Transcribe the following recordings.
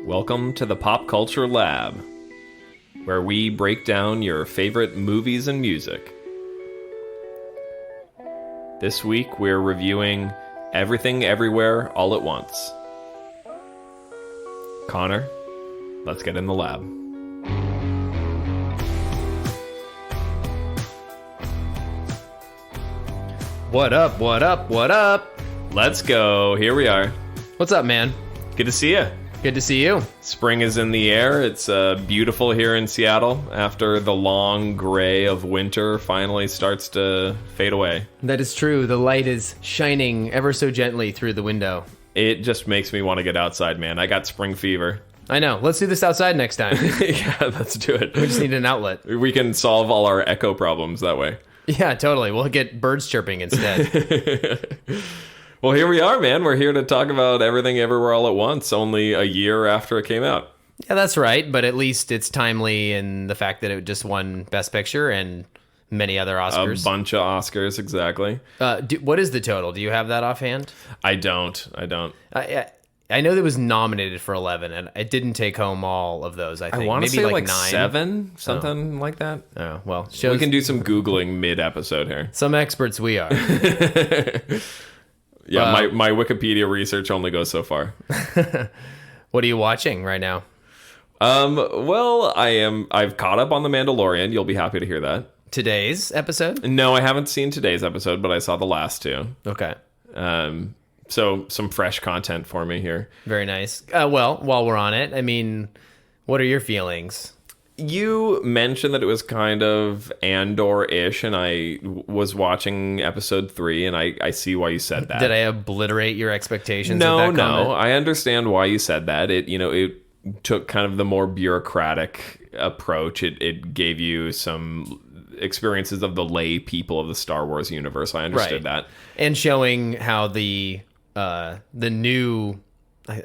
Welcome to the Pop Culture Lab, where we break down your favorite movies and music. This week we're reviewing Everything Everywhere All at Once. Connor, let's get in the lab. What up, what up, what up? Let's go. Here we are. What's up, man? Good to see you. Good to see you. Spring is in the air. It's beautiful here in Seattle after the long gray of winter finally starts to fade away. That is true. The light is shining ever so gently through the window. It just makes me want to get outside, man. I got spring fever. I know. Let's do this outside next time. Yeah, let's do it. We just need an outlet. We can solve all our echo problems that way. Yeah, totally. We'll get birds chirping instead. Well, here we are, man. We're here to talk about Everything Everywhere All at Once, only a year after it came out. Yeah, that's right. But at least it's timely in the fact that it just won Best Picture and many other Oscars. A bunch of Oscars, exactly. What is the total? Do you have that offhand? I don't. I know that it was nominated for 11, and it didn't take home all of those, I think. I want to Maybe say like 9. 7, something like that. Oh, well. We can do some Googling mid-episode here. Some experts we are. Yeah, my Wikipedia research only goes so far. What are you watching right now? Well, I've caught up on The Mandalorian. You'll be happy to hear that. Today's episode? No, I haven't seen today's episode, but I saw the last two. Okay. So some fresh content for me here. Very nice. Well, while we're on it, I mean, what are your feelings? You mentioned that it was kind of Andor-ish, and I was watching episode 3, and I see why you said that. Did I obliterate your expectations? No, with that comment? I understand why you said that. It took kind of the more bureaucratic approach. It gave you some experiences of the lay people of the Star Wars universe. I understood that. And showing how the new...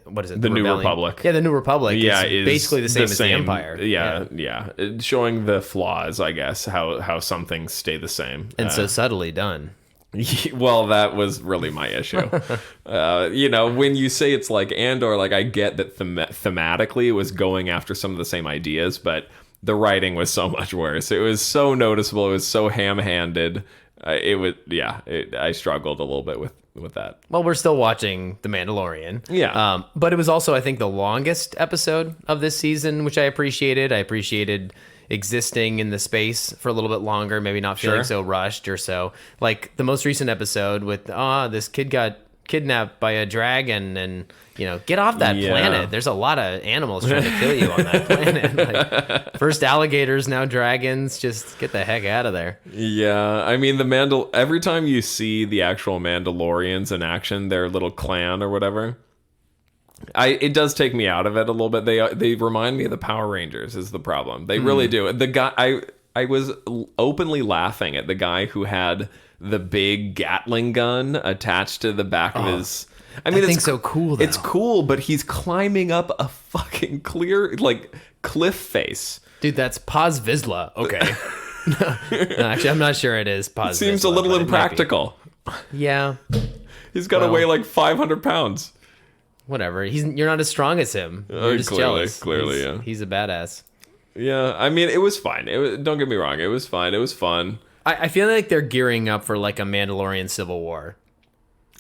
What is it? The New Rebellion? Republic. Yeah, the New Republic is is basically the same as the Empire. Yeah. Showing the flaws, I guess, how some things stay the same. And so subtly done. Well, that was really my issue. When you say it's like Andor, like I get that thematically it was going after some of the same ideas, but the writing was so much worse. It was so noticeable. It was so ham-handed. I struggled a little bit with that. Well, we're still watching The Mandalorian. Yeah. But it was also, I think, the longest episode of this season, which I appreciated. I appreciated existing in the space for a little bit longer, maybe not feeling so rushed or so. Like the most recent episode with, this kid got kidnapped by a dragon and, get off that planet. There's a lot of animals trying to kill you on that planet. Like, first alligators, now dragons. Just get the heck out of there. Yeah, I mean, every time you see the actual Mandalorians in action, their little clan or whatever, it does take me out of it a little bit. They remind me of the Power Rangers is the problem. They really do. The guy, I was openly laughing at the guy who had the big Gatling gun attached to the back of his... I mean, it's so cool, though. It's cool, but he's climbing up a fucking clear, cliff face. Dude, that's Paz Vizsla. Okay. No, actually, I'm not sure it is Paz Seems Vizsla, a little but it might be. impractical. Yeah. He's got to weigh like 500 pounds. Whatever. You're not as strong as him. You're just jealous. Clearly, yeah. He's a badass. Yeah, I mean, it was fine. Don't get me wrong. It was fine. It was fun. I feel like they're gearing up for like a Mandalorian Civil War.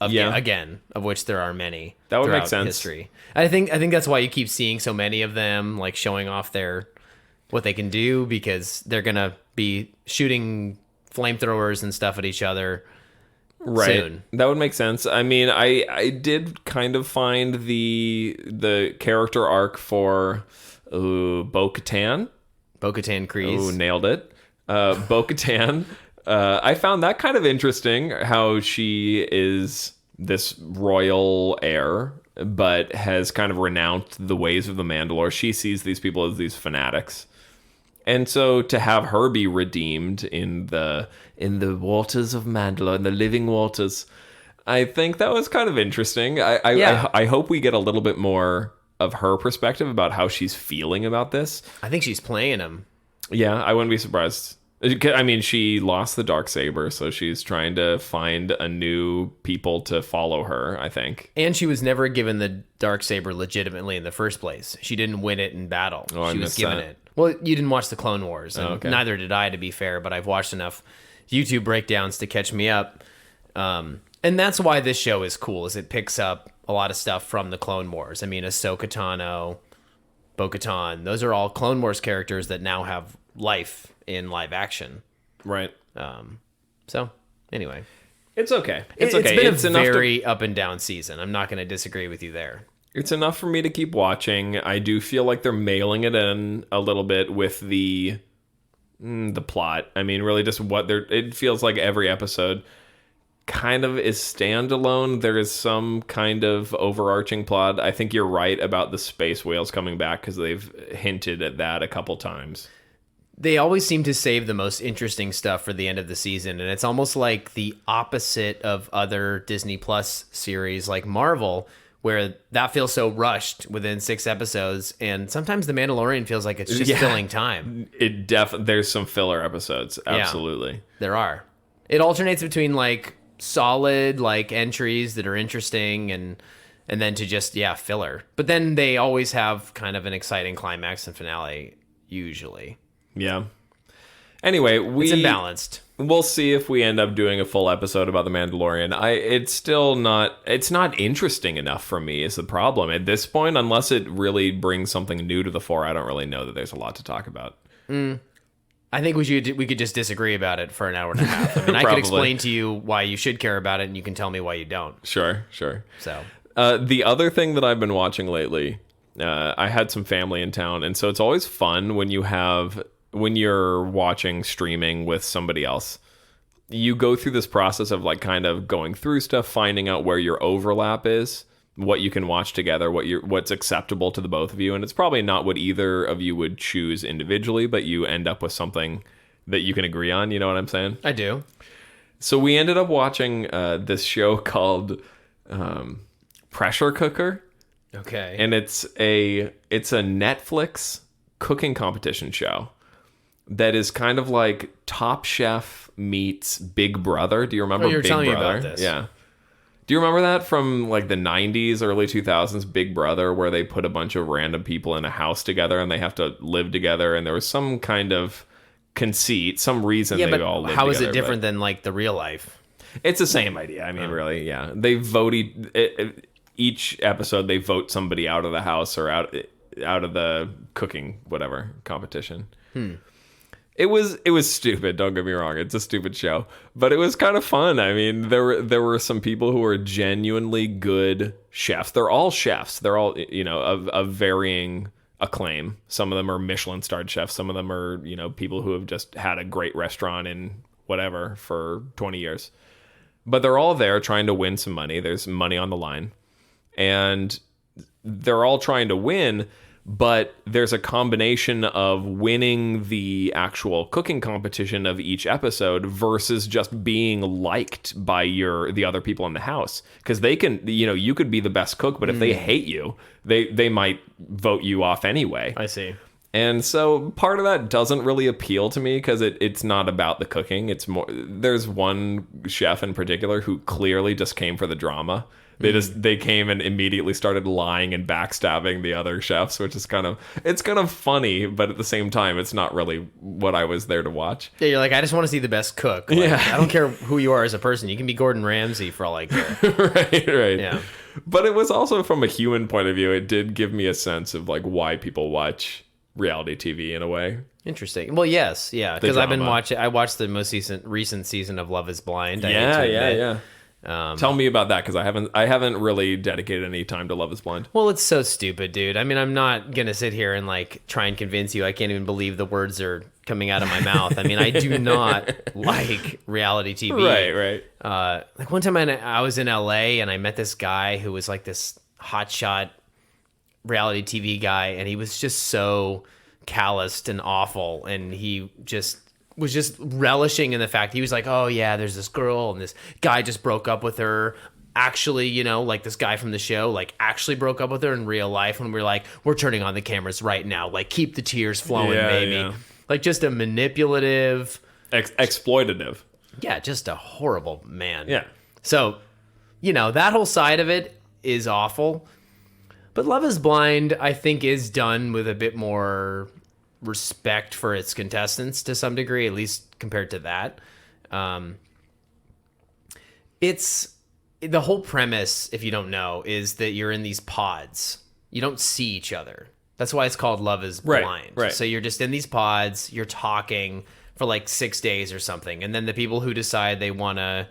Again, of which there are many. That would make throughout sense. History. I think that's why you keep seeing so many of them, like showing off what they can do, because they're gonna be shooting flamethrowers and stuff at each other. Right. Soon. That would make sense. I mean, I did kind of find the character arc for Bo-Katan. Bo-Katan Kryze. Oh, nailed it. Bo-Katan. I found that kind of interesting, how she is this royal heir, but has kind of renounced the ways of the Mandalore. She sees these people as these fanatics. And so to have her be redeemed in the waters of Mandalore, in the living waters, I think that was kind of interesting. I hope we get a little bit more of her perspective about how she's feeling about this. I think she's playing him. Yeah, I wouldn't be surprised. I mean, she lost the Darksaber, so she's trying to find a new people to follow her, I think. And she was never given the Darksaber legitimately in the first place. She didn't win it in battle. Oh, I she was missed given that. it. Well, you didn't watch the Clone Wars, and okay. neither did I, to be fair, but I've watched enough YouTube breakdowns to catch me up. And that's why this show is cool, is it picks up a lot of stuff from the Clone Wars. I mean, Ahsoka Tano, Bo-Katan, those are all Clone Wars characters that now have life in live action. Right. So, anyway. It's okay. It's okay. been It's a enough very up and down season. I'm not going to disagree with you there. It's enough for me to keep watching. I do feel like they're mailing it in a little bit with the plot. I mean, really just what they're... It feels like every episode kind of is standalone. There is some kind of overarching plot. I think you're right about the space whales coming back because they've hinted at that a couple times. They always seem to save the most interesting stuff for the end of the season, and it's almost like the opposite of other Disney Plus series like Marvel, where that feels so rushed within 6 episodes, and sometimes The Mandalorian feels like it's just filling time. There's some filler episodes, absolutely. There are. It alternates between like solid like entries that are interesting and then to just filler. But then they always have kind of an exciting climax and finale usually. Yeah. Anyway, It's imbalanced. We'll see if we end up doing a full episode about The Mandalorian. It's not interesting enough for me is the problem. At this point, unless it really brings something new to the fore, I don't really know that there's a lot to talk about. I think we could just disagree about it for an hour and a half. I mean, I could explain to you why you should care about it, and you can tell me why you don't. Sure. So, the other thing that I've been watching lately, I had some family in town, and so it's always fun when you're watching streaming with somebody else. You go through this process of like kind of going through stuff, finding out where your overlap is, what you can watch together, what's acceptable to the both of you. And it's probably not what either of you would choose individually, but you end up with something that you can agree on. You know what I'm saying? I do. So we ended up watching this show called Pressure Cooker. Okay. And it's a Netflix cooking competition show that is kind of like Top Chef meets Big Brother. Do you remember you were Big telling me Brother? about this. Yeah. Do you remember that from like the 90s, early 2000s, Big Brother, where they put a bunch of random people in a house together and they have to live together, and there was some kind of conceit, some reason they all lived how together. is it different than like the real life? It's the same idea. I mean, really, yeah. They vote each episode. They vote somebody out of the house or out of the cooking whatever competition. It was stupid. Don't get me wrong. It's a stupid show, but it was kind of fun. I mean, there were some people who were genuinely good chefs. They're all chefs. They're all of varying acclaim. Some of them are Michelin-starred chefs. Some of them are people who have just had a great restaurant in whatever for 20 years. But they're all there trying to win some money. There's money on the line, and they're all trying to win. But there's a combination of winning the actual cooking competition of each episode versus just being liked by the other people in the house. Because they can, you could be the best cook, but if they hate you, they might vote you off anyway. I see. And so part of that doesn't really appeal to me because it's not about the cooking. It's more, there's one chef in particular who clearly just came for the drama. They came and immediately started lying and backstabbing the other chefs, which is kind of funny, but at the same time, it's not really what I was there to watch. Yeah, you're like, I just want to see the best cook. Like, I don't care who you are as a person. You can be Gordon Ramsay for all I care. Right. Yeah. But it was also from a human point of view, it did give me a sense of like why people watch reality TV in a way. Interesting. Well, yes, yeah, because I've been watching. I watched the most recent season of Love Is Blind. Yeah. Tell me about that because I haven't really dedicated any time to Love Is Blind. Well, it's so stupid, dude. I mean, I'm not gonna sit here and like try and convince you. I can't even believe the words are coming out of my mouth. I mean, I do not like reality TV. Right. Like one time I was in LA and I met this guy who was like this hotshot reality TV guy, and he was just so calloused and awful, and he was just relishing in the fact he was like, oh yeah, there's this girl and this guy just broke up with her. Actually, like this guy from the show, like actually broke up with her in real life. And we're like, we're turning on the cameras right now. Like keep the tears flowing, baby. Yeah. Like just a manipulative, Exploitative. Yeah, just a horrible man. Yeah. So, that whole side of it is awful. But Love is Blind, I think, is done with a bit more respect for its contestants to some degree, at least compared to that. It's the whole premise, if you don't know, is that you're in these pods. You don't see each other. That's why it's called Love is Blind. Right. So you're just in these pods, you're talking for like 6 days or something. And then the people who decide they want to,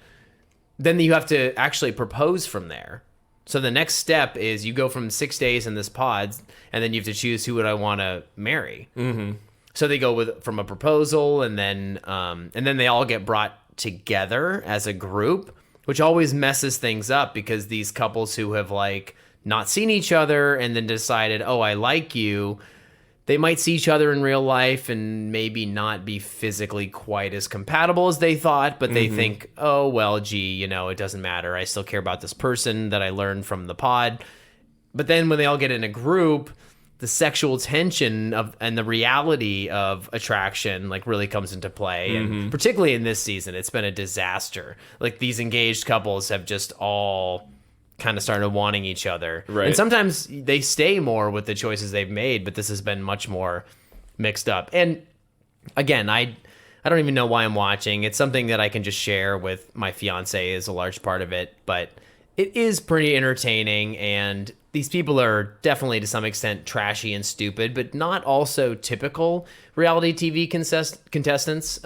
then you have to actually propose from there. So the next step is you go from 6 days in this pod, and then you have to choose who would I want to marry. Mm-hmm. So they go from a proposal, and then they all get brought together as a group, which always messes things up because these couples who have like not seen each other and then decided, oh, I like you, they might see each other in real life and maybe not be physically quite as compatible as they thought, but they think, oh, well, gee, it doesn't matter. I still care about this person that I learned from the pod. But then when they all get in a group, the sexual tension and the reality of attraction like really comes into play. And particularly in this season, it's been a disaster. Like these engaged couples have just all kind of started wanting each other. Right. And sometimes they stay more with the choices they've made, but this has been much more mixed up. And again, I don't even know why I'm watching. It's something that I can just share with my fiance is a large part of it, but it is pretty entertaining, and these people are definitely to some extent trashy and stupid, but not also typical reality TV contestants.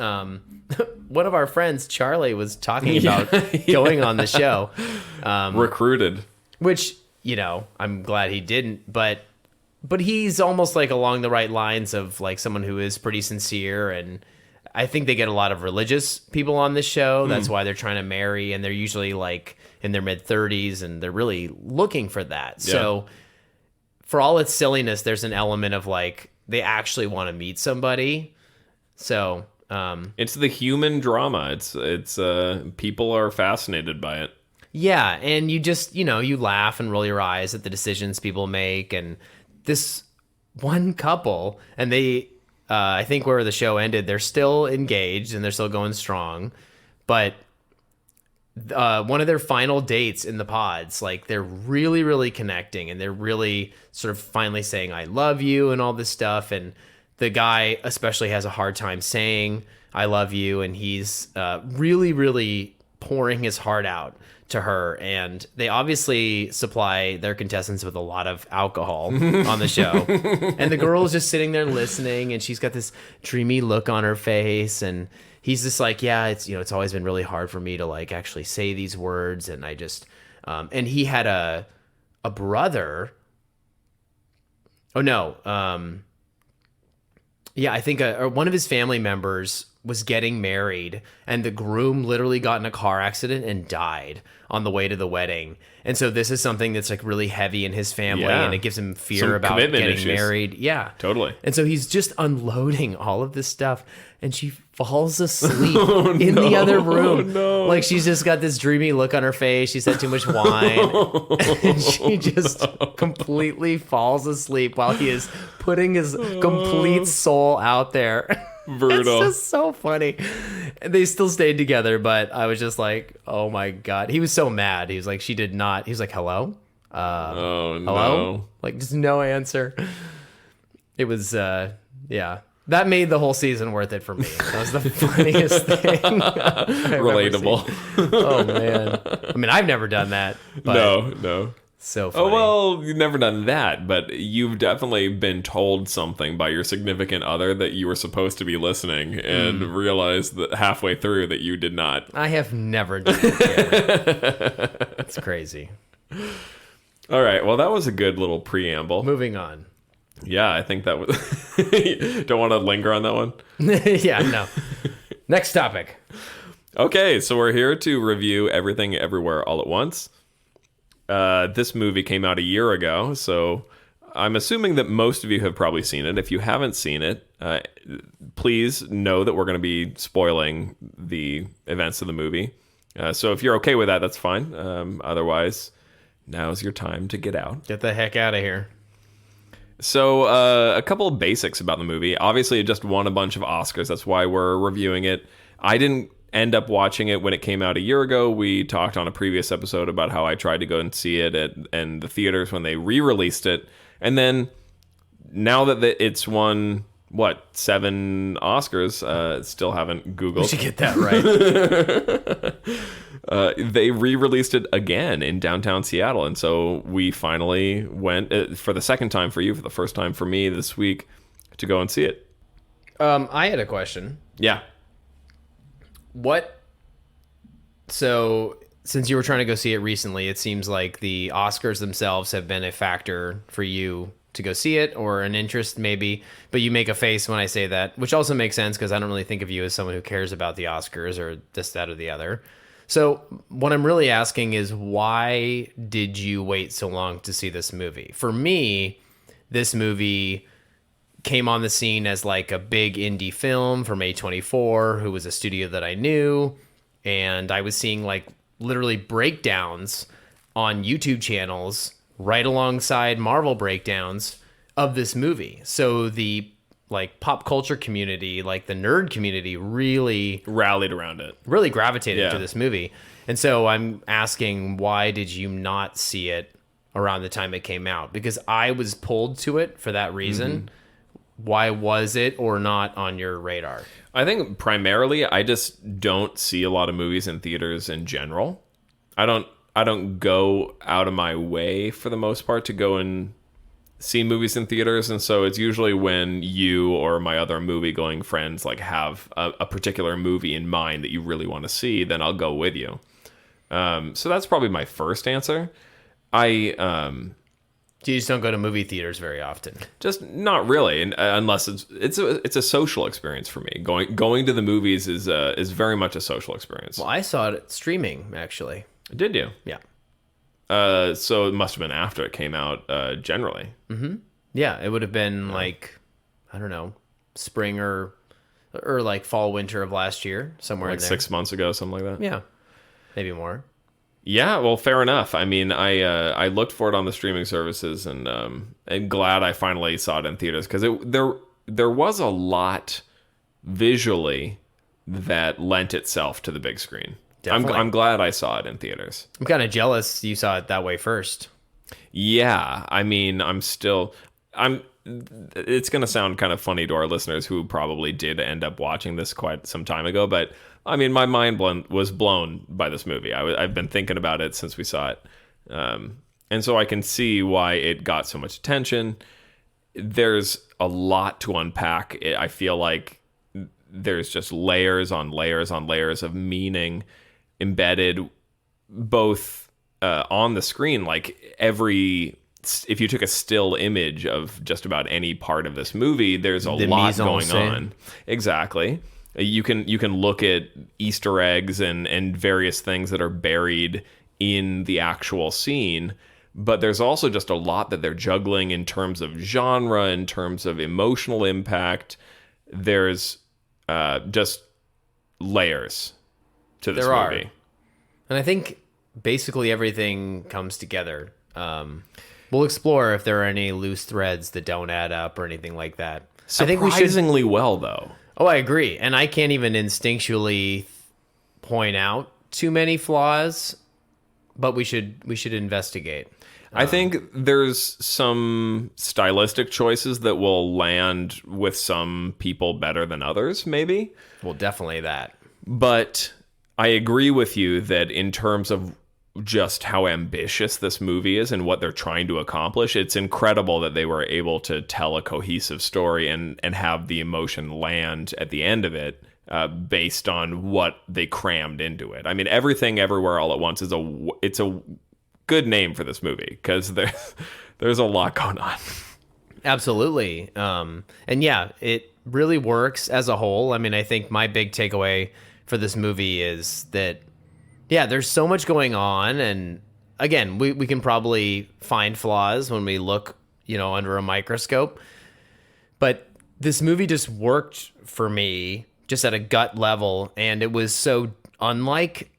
One of our friends, Charlie, was talking about going on the show. Recruited. Which, I'm glad he didn't, but he's almost like along the right lines of like someone who is pretty sincere, and I think they get a lot of religious people on this show. That's why they're trying to marry, and they're usually like in their mid-30s, and they're really looking for that. Yeah. So for all its silliness, there's an element of like they actually want to meet somebody. So it's the human drama. It's people are fascinated by it. Yeah, and you just, you laugh and roll your eyes at the decisions people make. And this one couple, and they, I think where the show ended, they're still engaged and they're still going strong. But one of their final dates in the pods, like they're really, really connecting, and they're really sort of finally saying, I love you and all this stuff. And the guy especially has a hard time saying, I love you. And he's really, really pouring his heart out to her, and they obviously supply their contestants with a lot of alcohol on the show. And the girl's just sitting there listening, and she's got this dreamy look on her face, and he's just like, yeah, it's always been really hard for me to like actually say these words, and I just and he had a brother. Oh no. Yeah, I think one of his family members was getting married, and the groom literally got in a car accident and died on the way to the wedding. And so this is something that's like really heavy in his family, and it gives him fear about getting married. Yeah, totally. And so he's just unloading all of this stuff, and she falls asleep in the other room. No. Like she's just got this dreamy look on her face. She's had too much wine, and she just completely falls asleep while he is putting his complete soul out there. Brutal. It's just so funny. They still stayed together, but I was just like, oh my God. He was so mad. He was like, she did not. He was like, hello? Oh, no. Hello? Like, just no answer. It was, yeah. That made the whole season worth it for me. That was the funniest thing. Relatable. Oh, man. I mean, I've never done that. But No. So funny. Oh, well, you've never done that, but you've definitely been told something by your significant other that you were supposed to be listening and realized that halfway through that you did not. I have never done that. It's crazy. All right. Well, that was a good little preamble. Moving on. Yeah, I think that was... Don't want to linger on that one? Yeah, no. Next topic. Okay, so we're here to review Everything Everywhere All at Once. This movie came out a year ago, so I'm assuming that most of you have probably seen it. If you haven't seen it, please know that we're going to be spoiling the events of the movie. So if you're okay with that, that's fine. Otherwise, now's your time to get out. Get the heck out of here. So a couple of basics about the movie. Obviously, it just won a bunch of Oscars. That's why we're reviewing it. I didn't end up watching it when it came out a year ago. We talked on a previous episode about how I tried to go and see it in the theaters when they re-released it. And then now that it's won, 7 Oscars, still haven't Googled. We should get that right. They re-released it again in downtown Seattle. And so we finally went for the second time for you, for the first time for me this week, to go and see it. I had a question. Yeah. So since you were trying to go see it recently, it seems like the Oscars themselves have been a factor for you to go see it, or an interest maybe, but you make a face when I say that, which also makes sense because I don't really think of you as someone who cares about the Oscars or this, that, or the other. So what I'm really asking is, why did you wait so long to see this movie? For me, this movie came on the scene as like a big indie film from A24, who was a studio that I knew. And I was seeing like literally breakdowns on YouTube channels right alongside Marvel breakdowns of this movie. So the like pop culture community, like the nerd community, really rallied around it, really gravitated to this movie. And so I'm asking, why did you not see it around the time it came out? Because I was pulled to it for that reason. Mm-hmm. Why was it or not on your radar? I think primarily I just don't see a lot of movies in theaters in general. I don't go out of my way for the most part to go and see movies in theaters, and so it's usually when you or my other movie going friends like have a particular movie in mind that you really want to see, then I'll go with you. So that's probably my first answer. You just don't go to movie theaters very often. Just not really, unless it's a social experience for me. Going to the movies is very much a social experience. Well, I saw it streaming actually. Did you? Yeah. So it must have been after it came out. Generally. Mm-hmm. Yeah, it would have been like, I don't know, spring or like fall winter of last year, somewhere like in there. 6 months ago, something like that. Yeah, maybe more. Yeah, well, fair enough. I mean, I looked for it on the streaming services, and I'm glad I finally saw it in theaters, because there was a lot visually that lent itself to the big screen. I'm glad I saw it in theaters. I'm kind of jealous you saw it that way first. Yeah, I mean, it's going to sound kind of funny to our listeners who probably did end up watching this quite some time ago, but I mean, my mind was blown by this movie. I've been thinking about it since we saw it. And so I can see why it got so much attention. There's a lot to unpack. I feel like there's just layers on layers on layers of meaning embedded both on the screen. Like if you took a still image of just about any part of this movie, there's a lot going on. Exactly. You can look at Easter eggs and various things that are buried in the actual scene, but there's also just a lot that they're juggling in terms of genre, in terms of emotional impact. There's just layers to this movie. And I think basically everything comes together. We'll explore if there are any loose threads that don't add up or anything like that. Surprisingly well, though. Oh, I agree. And I can't even instinctually point out too many flaws, but we should investigate. I think there's some stylistic choices that will land with some people better than others, maybe. Well, definitely that. But I agree with you that in terms of just how ambitious this movie is and what they're trying to accomplish, it's incredible that they were able to tell a cohesive story and have the emotion land at the end of it based on what they crammed into it. I mean, Everything Everywhere All at Once is a good name for this movie, because there's a lot going on. Absolutely. And yeah, it really works as a whole. I mean, I think my big takeaway for this movie is that, yeah, there's so much going on, and again, we can probably find flaws when we look, under a microscope. But this movie just worked for me just at a gut level, and it was so unlike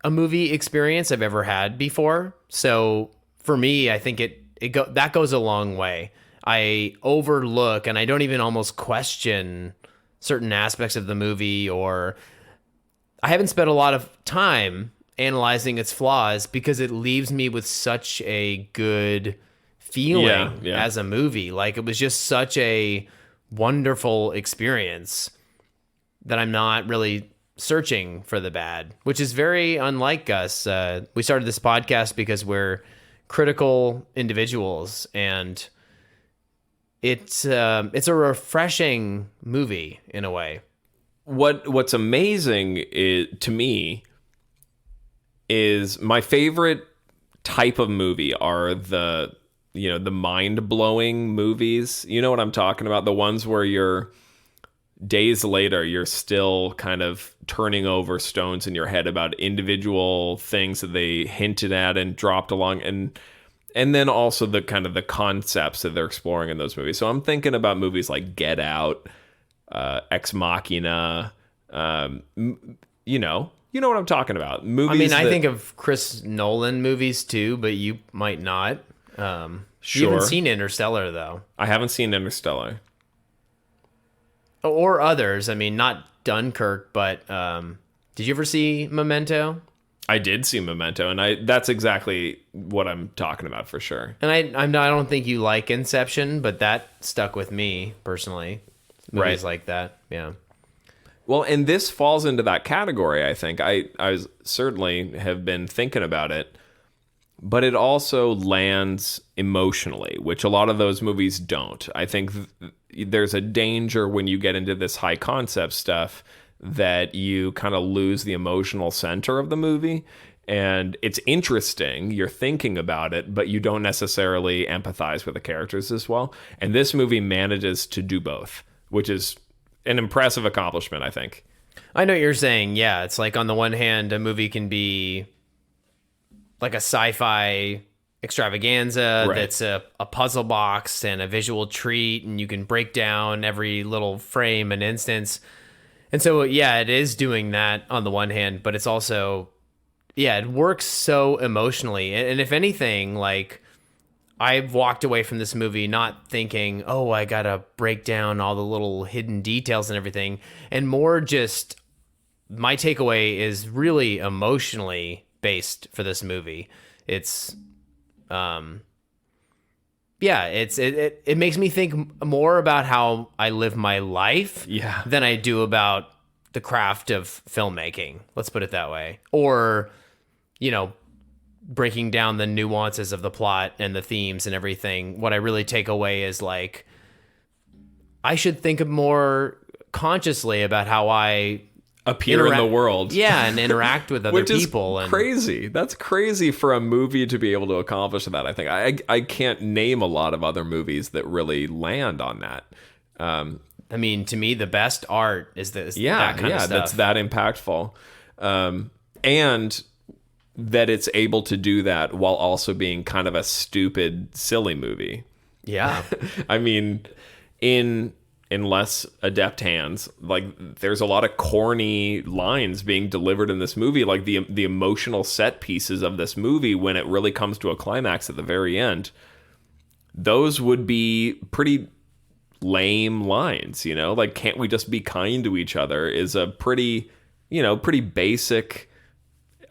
a movie experience I've ever had before. So for me, I think that goes a long way. I overlook and I don't even almost question certain aspects of the movie, or I haven't spent a lot of time analyzing its flaws because it leaves me with such a good feeling as a movie. Like, it was just such a wonderful experience that I'm not really searching for the bad, which is very unlike us. We started this podcast because we're critical individuals, and it's a refreshing movie in a way. What's amazing to me is my favorite type of movie are the mind-blowing movies. You know what I'm talking about? The ones where you're days later, you're still kind of turning over stones in your head about individual things that they hinted at and dropped along, and then also the kind of the concepts that they're exploring in those movies. So I'm thinking about movies like Get Out, Ex Machina, you know what I'm talking about. Movies. I mean, I think of Chris Nolan movies too, but you might not. Sure. You haven't seen Interstellar, though. I haven't seen Interstellar. Or others. I mean, not Dunkirk, but did you ever see Memento? I did see Memento, and that's exactly what I'm talking about for sure. And I don't think you like Inception, but that stuck with me personally. Movies like that, yeah. Well, and this falls into that category, I think. I certainly have been thinking about it, but it also lands emotionally, which a lot of those movies don't. I think there's a danger when you get into this high concept stuff that you kind of lose the emotional center of the movie. And it's interesting, you're thinking about it, but you don't necessarily empathize with the characters as well. And this movie manages to do both, which is an impressive accomplishment, I think. I know what you're saying. Yeah, it's like on the one hand, a movie can be like a sci-fi extravaganza that's a puzzle box and a visual treat, and you can break down every little frame and instance. And so, yeah, it is doing that on the one hand, but it's also, it works so emotionally. And if anything, like, I've walked away from this movie not thinking, oh, I gotta break down all the little hidden details and everything, and more just my takeaway is really emotionally based for this movie. It's it makes me think more about how I live my life than I do about the craft of filmmaking. Let's put it that way. Or, breaking down the nuances of the plot and the themes and everything. What I really take away is like, I should think more consciously about how I appear in the world. Yeah, and interact with other people. Which is crazy. That's crazy for a movie to be able to accomplish that, I think. I can't name a lot of other movies that really land on that. I mean, to me, the best art is that kind of stuff. That's that impactful. And that it's able to do that while also being kind of a stupid, silly movie. Yeah. I mean, in less adept hands, like, there's a lot of corny lines being delivered in this movie, like the emotional set pieces of this movie when it really comes to a climax at the very end. Those would be pretty lame lines, like, can't we just be kind to each other is a pretty basic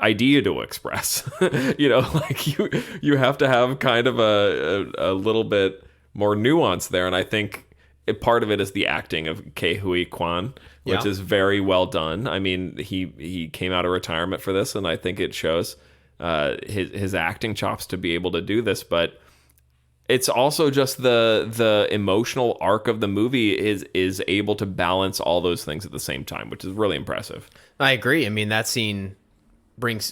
idea to express. Like, you have to have kind of a little bit more nuance there, and I think part of it is the acting of Ke Huy Quan, which is very well done. I mean, he came out of retirement for this, and I think it shows his acting chops to be able to do this. But it's also just the emotional arc of the movie is able to balance all those things at the same time, which is really impressive. I agree. I mean, that scene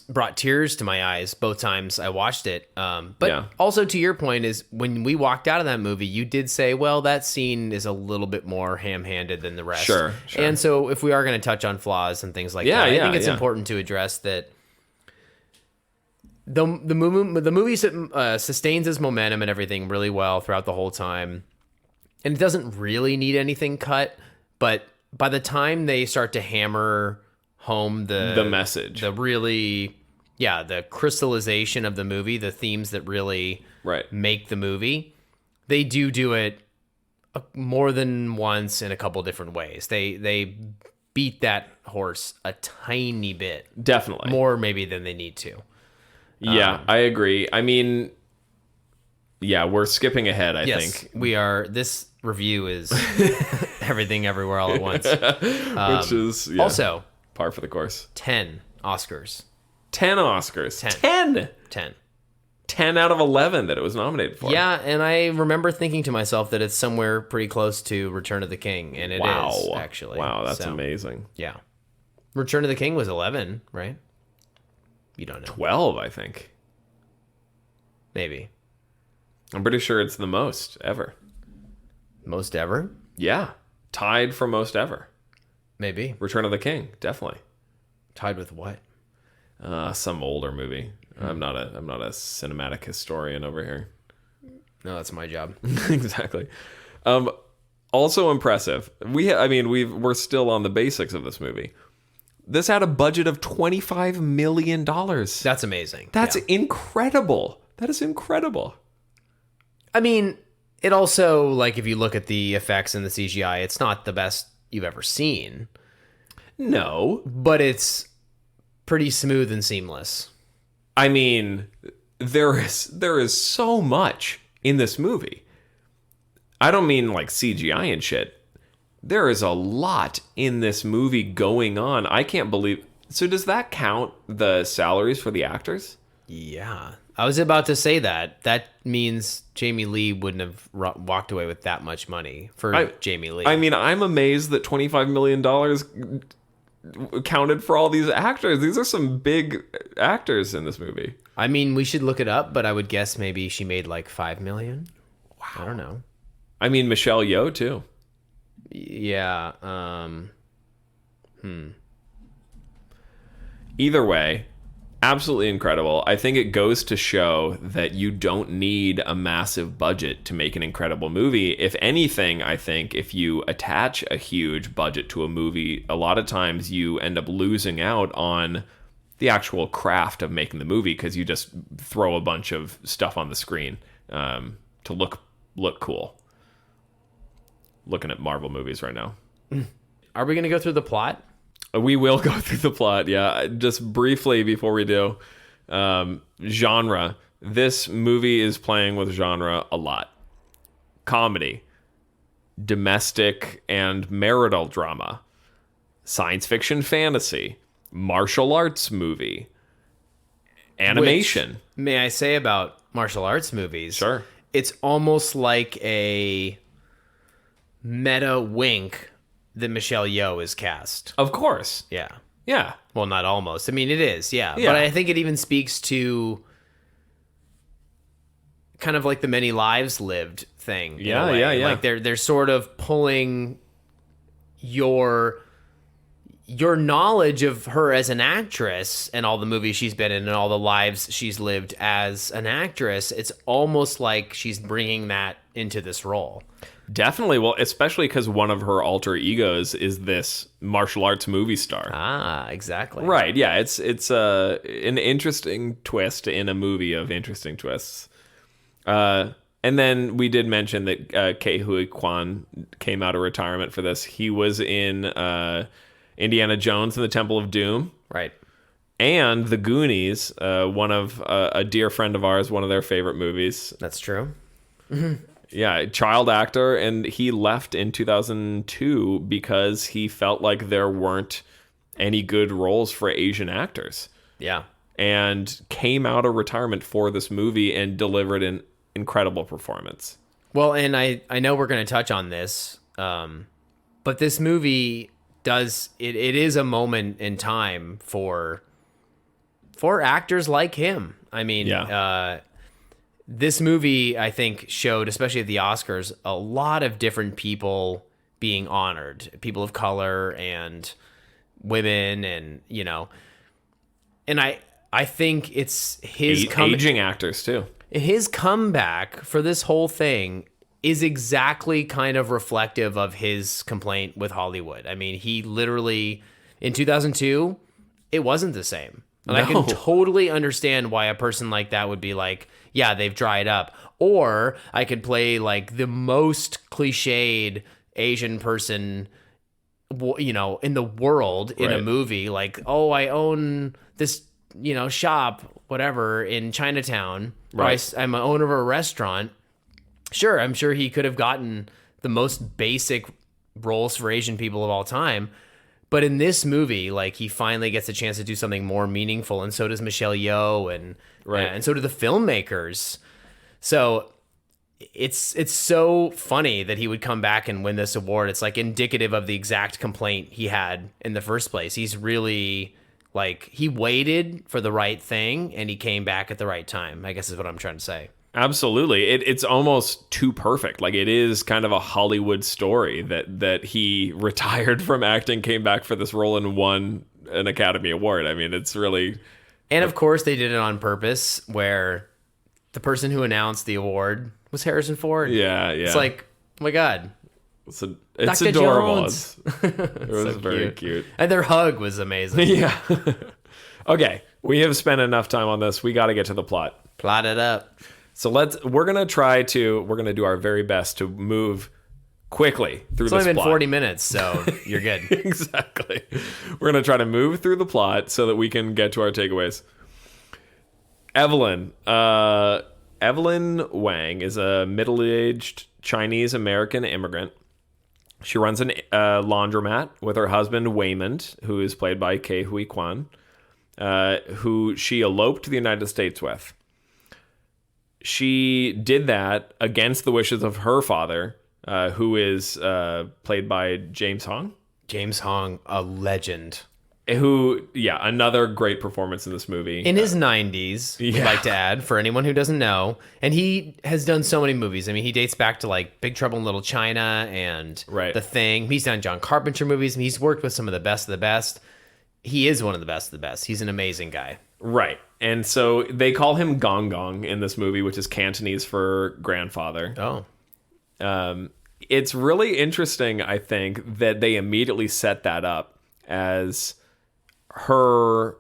brought tears to my eyes both times I watched it. But also, to your point, is when we walked out of that movie, you did say, well, that scene is a little bit more ham-handed than the rest. Sure. And so if we are going to touch on flaws and things like that, I think it's important to address that the movie sustains its momentum and everything really well throughout the whole time. And it doesn't really need anything cut, but by the time they start to hammer home the message, the crystallization of the movie, the themes that really make the movie, they do it more than once in a couple different ways. They beat that horse a tiny bit. Definitely. More maybe than they need to. Yeah, I agree. I mean, yeah, we're skipping ahead, I Yes, think. we are. This review is Everything Everywhere All at Once. Which is Also, par for the course. 10 Oscars. 10 Oscars. 10. 10. 10 out of 11 that it was nominated for. Yeah, and I remember thinking to myself that it's somewhere pretty close to Return of the King, and it is, actually. Wow, that's So, amazing. Yeah. Return of the King was 11, right? You don't know. 12, I think. Maybe. I'm pretty sure it's the most ever. Most ever? Yeah. Tied for most ever. Maybe. Return of the King, definitely. Tied with what? Some older movie. I'm not a cinematic historian over here. No, that's my job. Exactly. Also impressive. We're still on the basics of this movie. This had a budget of $25 million. That's amazing. That's Yeah. incredible. That is incredible. I mean, it also, like, if you look at the effects and the CGI, it's not the best you've ever seen, No. but it's pretty smooth and seamless. I mean, there is so much in this movie. I don't mean like CGI and shit. There is a lot in this movie going on. I can't believe. So does that count the salaries for the actors? Yeah. I was about to say that. That means Jamie Lee wouldn't have walked away with that much money for Jamie Lee. I mean, I'm amazed that $25 million counted for all these actors. These are some big actors in this movie. I mean, we should look it up, but I would guess maybe she made like $5 million. Wow. I don't know. I mean, Michelle Yeoh too. Yeah. Either way, absolutely incredible. I think it goes to show that you don't need a massive budget to make an incredible movie. If anything, I think if you attach a huge budget to a movie, a lot of times you end up losing out on the actual craft of making the movie because you just throw a bunch of stuff on the screen to look cool. Looking at Marvel movies right now. Are we going to go through the plot? We will go through the plot, yeah. Just briefly before we do, genre. This movie is playing with genre a lot. Comedy, domestic and marital drama, science fiction fantasy, martial arts movie, animation. Which, may I say about martial arts movies? Sure. It's almost like a meta wink that Michelle Yeoh is cast. Of course. Yeah. Yeah. Well, not almost. I mean, it is, yeah. Yeah. But I think it even speaks to kind of like the many lives lived thing. in a Yeah, way. yeah. Like they're sort of pulling your knowledge of her as an actress and all the movies she's been in and all the lives she's lived as an actress. It's almost like she's bringing that into this role. Definitely. Well, especially because one of her alter egos is this martial arts movie star. Ah, exactly. Right. Yeah. It's an interesting twist in a movie of interesting twists. And then we did mention that Ke Huy Quan came out of retirement for this. He was in Indiana Jones and the Temple of Doom. Right. And The Goonies, one of a dear friend of ours, one of their favorite movies. That's true. Yeah, child actor, and he left in 2002 because he felt like there weren't any good roles for Asian actors. Yeah. And came out of retirement for this movie and delivered an incredible performance. Well, and I know we're going to touch on this, but this movie does it is a moment in time for actors like him. I mean, Yeah. This movie, I think, showed, especially at the Oscars, a lot of different people being honored, people of color and women, and and I think it's his Aging actors too. his comeback for this whole thing is exactly kind of reflective of his complaint with Hollywood. I mean, he literally, in 2002, it wasn't the same. And I can totally understand why a person like that would be like, yeah, they've dried up. Or I could play like the most cliched Asian person in the world in a Right. movie, like, oh, I own this, shop, whatever, in Chinatown, Right. I'm an owner of a restaurant. Sure, I'm sure he could have gotten the most basic roles for Asian people of all time. But in this movie, like, he finally gets a chance to do something more meaningful, and so does Michelle Yeoh, and so do the filmmakers. So it's so funny that he would come back and win this award. It's like indicative of the exact complaint he had in the first place. He's really like, he waited for the right thing and he came back at the right time, I guess is what I'm trying to say. Absolutely. It's almost too perfect. Like, it is kind of a Hollywood story that he retired from acting, came back for this role, and won an Academy Award. I mean, it's really... And of course they did it on purpose, where the person who announced the award was Harrison Ford. Yeah. It's like, oh my God. It's Dr. adorable. Jones. It was So very cute. And their hug was amazing. Yeah. Okay. We have spent enough time on this. We got to get to the plot. Plot it up. So we're going to do our very best to move quickly through It's this only been plot. 40 minutes, so you're good. Exactly. We're going to try to move through the plot so that we can get to our takeaways. Evelyn Wang is a middle-aged Chinese American immigrant. She runs a laundromat with her husband Waymond, who is played by Ke Huy Quan, who she eloped to the United States with. She did that against the wishes of her father, who is played by James Hong. James Hong, a legend. Another great performance in this movie. In his 90s, we'd Yeah. like to add, for anyone who doesn't know. And he has done so many movies. I mean, he dates back to like Big Trouble in Little China and Right. The Thing. He's done John Carpenter movies. And he's worked with some of the best of the best. He is one of the best of the best. He's an amazing guy. Right. And so they call him Gong Gong in this movie, which is Cantonese for grandfather. Oh, It's really interesting, I think, that they immediately set that up as her,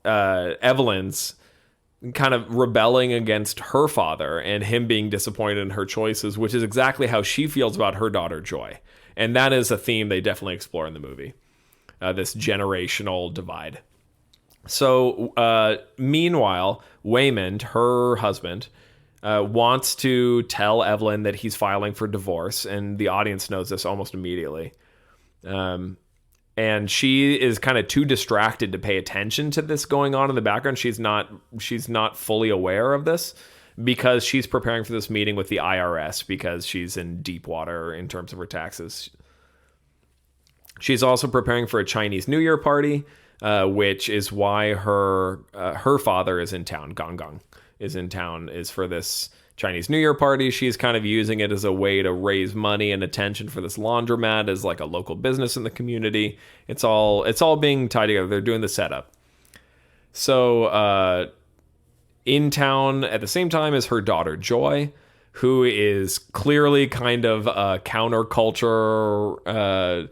Evelyn's kind of rebelling against her father and him being disappointed in her choices, which is exactly how she feels about her daughter, Joy. And that is a theme they definitely explore in the movie, this generational divide. So, meanwhile, Waymond, her husband, wants to tell Evelyn that he's filing for divorce, and the audience knows this almost immediately. And she is kind of too distracted to pay attention to this going on in the background. She's not fully aware of this because she's preparing for this meeting with the IRS because she's in deep water in terms of her taxes. She's also preparing for a Chinese New Year party, which is why her father is in town. Gong Gong is for this Chinese New Year party. She's kind of using it as a way to raise money and attention for this laundromat as like a local business in the community. It's all being tied together. They're doing the setup. So in town at the same time is her daughter Joy, who is clearly kind of a counterculture,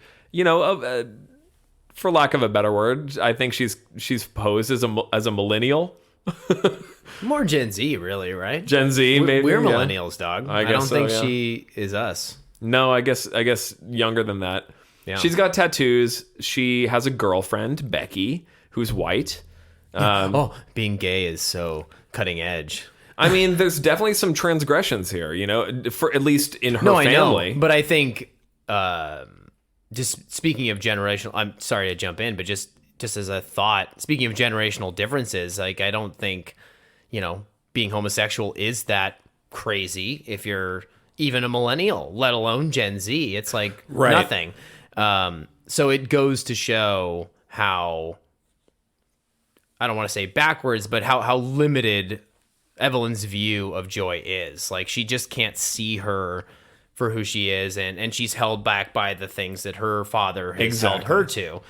for lack of a better word. I think she's posed as a millennial. more Gen Z, really, right? Gen Z, maybe. We're yeah. millennials, dog. I guess don't so, think yeah. she is us. No, I guess younger than that. Yeah. She's got tattoos. She has a girlfriend, Becky, who's white. Being gay is so cutting edge. I mean, there's definitely some transgressions here, for at least in her No, I family. know, but I think just speaking of generational, I'm sorry to jump in, but just as a thought, speaking of generational differences, like, I don't think, being homosexual is that crazy if you're even a millennial, let alone Gen Z. It's like Right. nothing. So it goes to show how, I don't want to say backwards, but how limited Evelyn's view of Joy is. Like, she just can't see her for who she is, and she's held back by the things that her father has held her to.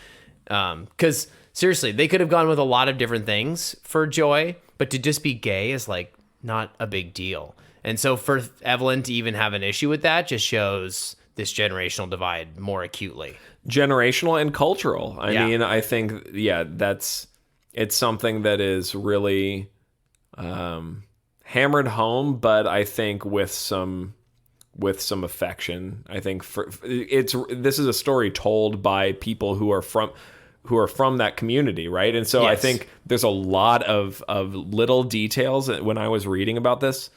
Because seriously, they could have gone with a lot of different things for Joy, but to just be gay is like not a big deal. And so for Evelyn to even have an issue with that just shows this generational divide more acutely. Generational and cultural. I Yeah. mean, I think, it's something that is really hammered home, but I think with some with some affection. I think this is a story told by people who are from that community, right? And so I Yes. think there's a lot of little details when I was reading about this.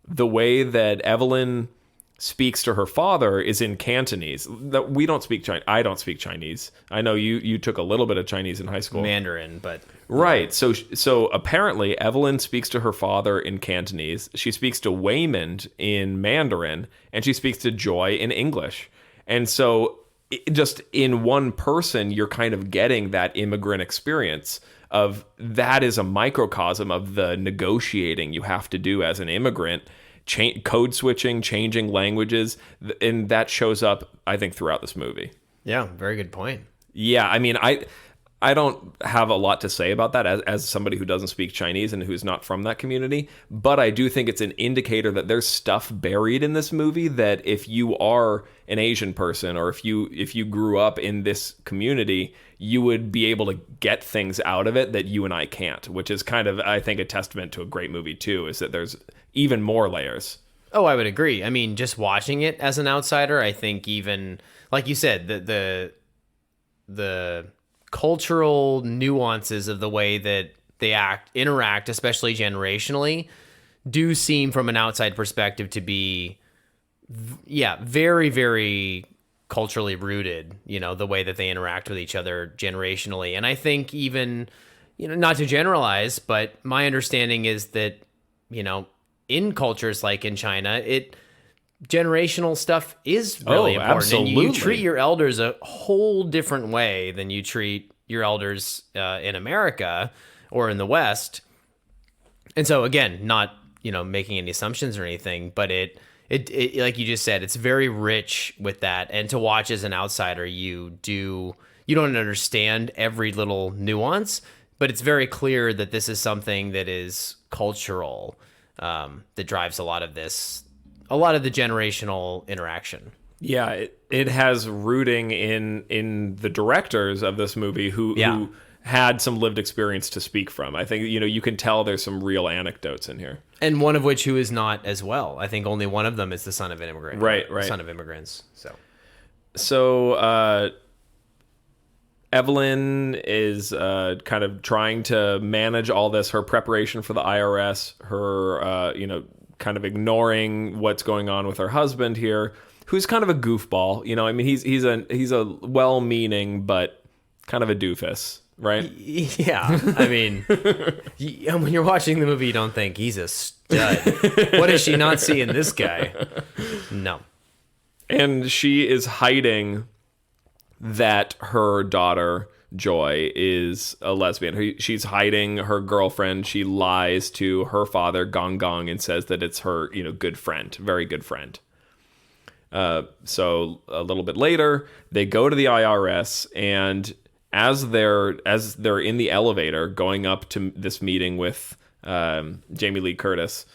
The way that Evelyn speaks to her father is in Cantonese. That we don't speak Chinese. I don't speak Chinese. I know you took a little bit of Chinese in high school. Mandarin, but Right. So apparently Evelyn speaks to her father in Cantonese. She speaks to Waymond in Mandarin, and she speaks to Joy in English. And so just in one person, you're kind of getting that immigrant experience of that is a microcosm of the negotiating you have to do as an immigrant, code switching, changing languages. And that shows up, I think, throughout this movie. yeah, very good point. Yeah, I mean, I don't have a lot to say about that as somebody who doesn't speak Chinese and who's not from that community, but I do think it's an indicator that there's stuff buried in this movie that if you are an Asian person or if you grew up in this community, you would be able to get things out of it that you and I can't, which is kind of, I think, a testament to a great movie too, is that there's even more layers. Oh, I would agree. I mean, just watching it as an outsider, I think even like you said, the cultural nuances of the way that they interact, especially generationally, do seem from an outside perspective to be, very, very culturally rooted, the way that they interact with each other generationally. And I think even, not to generalize, but my understanding is that, in cultures like in China, generational stuff is really important. Absolutely. And you treat your elders a whole different way than you treat your elders in America or in the West. And so again, not, making any assumptions or anything, but it like you just said, it's very rich with that. And to watch as an outsider, you don't understand every little nuance, but it's very clear that this is something that is cultural, that drives a lot of the generational interaction. Yeah, it has rooting in the directors of this movie who had some lived experience to speak from. I think, you can tell there's some real anecdotes in here. And one of which who is not as well. I think only one of them is the son of an immigrant. Right. Son of immigrants. So Evelyn is kind of trying to manage all this, her preparation for the IRS, her, kind of ignoring what's going on with her husband here, who's kind of a goofball. I mean, he's a well-meaning but kind of a doofus, right? Yeah, I mean, when you're watching the movie, you don't think he's a stud. What does she not see in this guy? No. And she is hiding that her daughter Joy is a lesbian. She's hiding her girlfriend. She lies to her father, Gong Gong, and says that it's her, good friend, very good friend. So a little bit later, they go to the IRS, and as they're in the elevator going up to this meeting with Jamie Lee Curtis,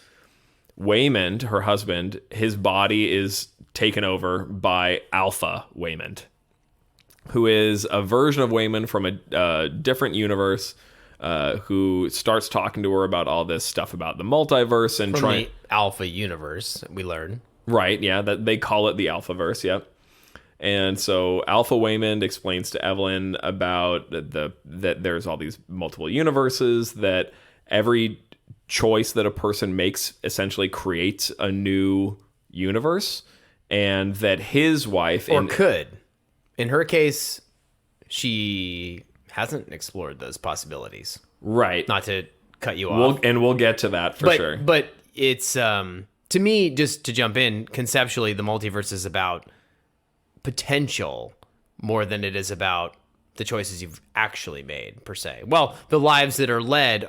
Waymond, her husband, his body is taken over by Alpha Waymond, who is a version of Waymond from a different universe, who starts talking to her about all this stuff about the multiverse and From the Alpha universe, we learn. Right, yeah, that they call it the Alphaverse, yep. And so Alpha Waymond explains to Evelyn about that there's all these multiple universes, that every choice that a person makes essentially creates a new universe, and that his wife could. In her case, she hasn't explored those possibilities. Right. Not to cut you off. We'll get to that for sure. But it's, to me, just to jump in, conceptually, the multiverse is about potential more than it is about the choices you've actually made, per se. Well, the lives that are led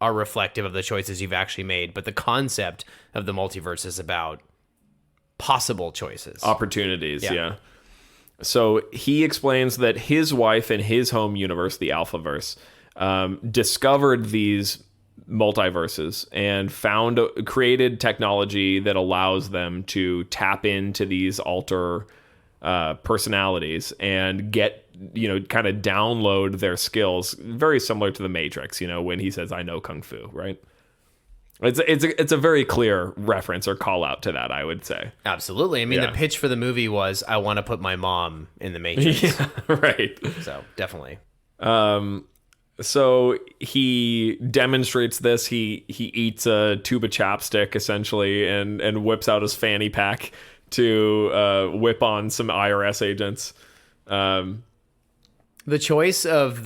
are reflective of the choices you've actually made, but the concept of the multiverse is about possible choices. Opportunities, yeah. So he explains that his wife in his home universe, the Alphaverse, discovered these multiverses and created technology that allows them to tap into these alter personalities and get, kind of download their skills, very similar to the Matrix, when he says, I know Kung Fu, right? It's a very clear reference or call out to that, I would say. Absolutely. I mean, Yeah. the pitch for the movie was, I want to put my mom in the Matrix. Yeah, right. So definitely. So he demonstrates this. He eats a tube of chapstick essentially, and whips out his fanny pack to whip on some IRS agents. The choice of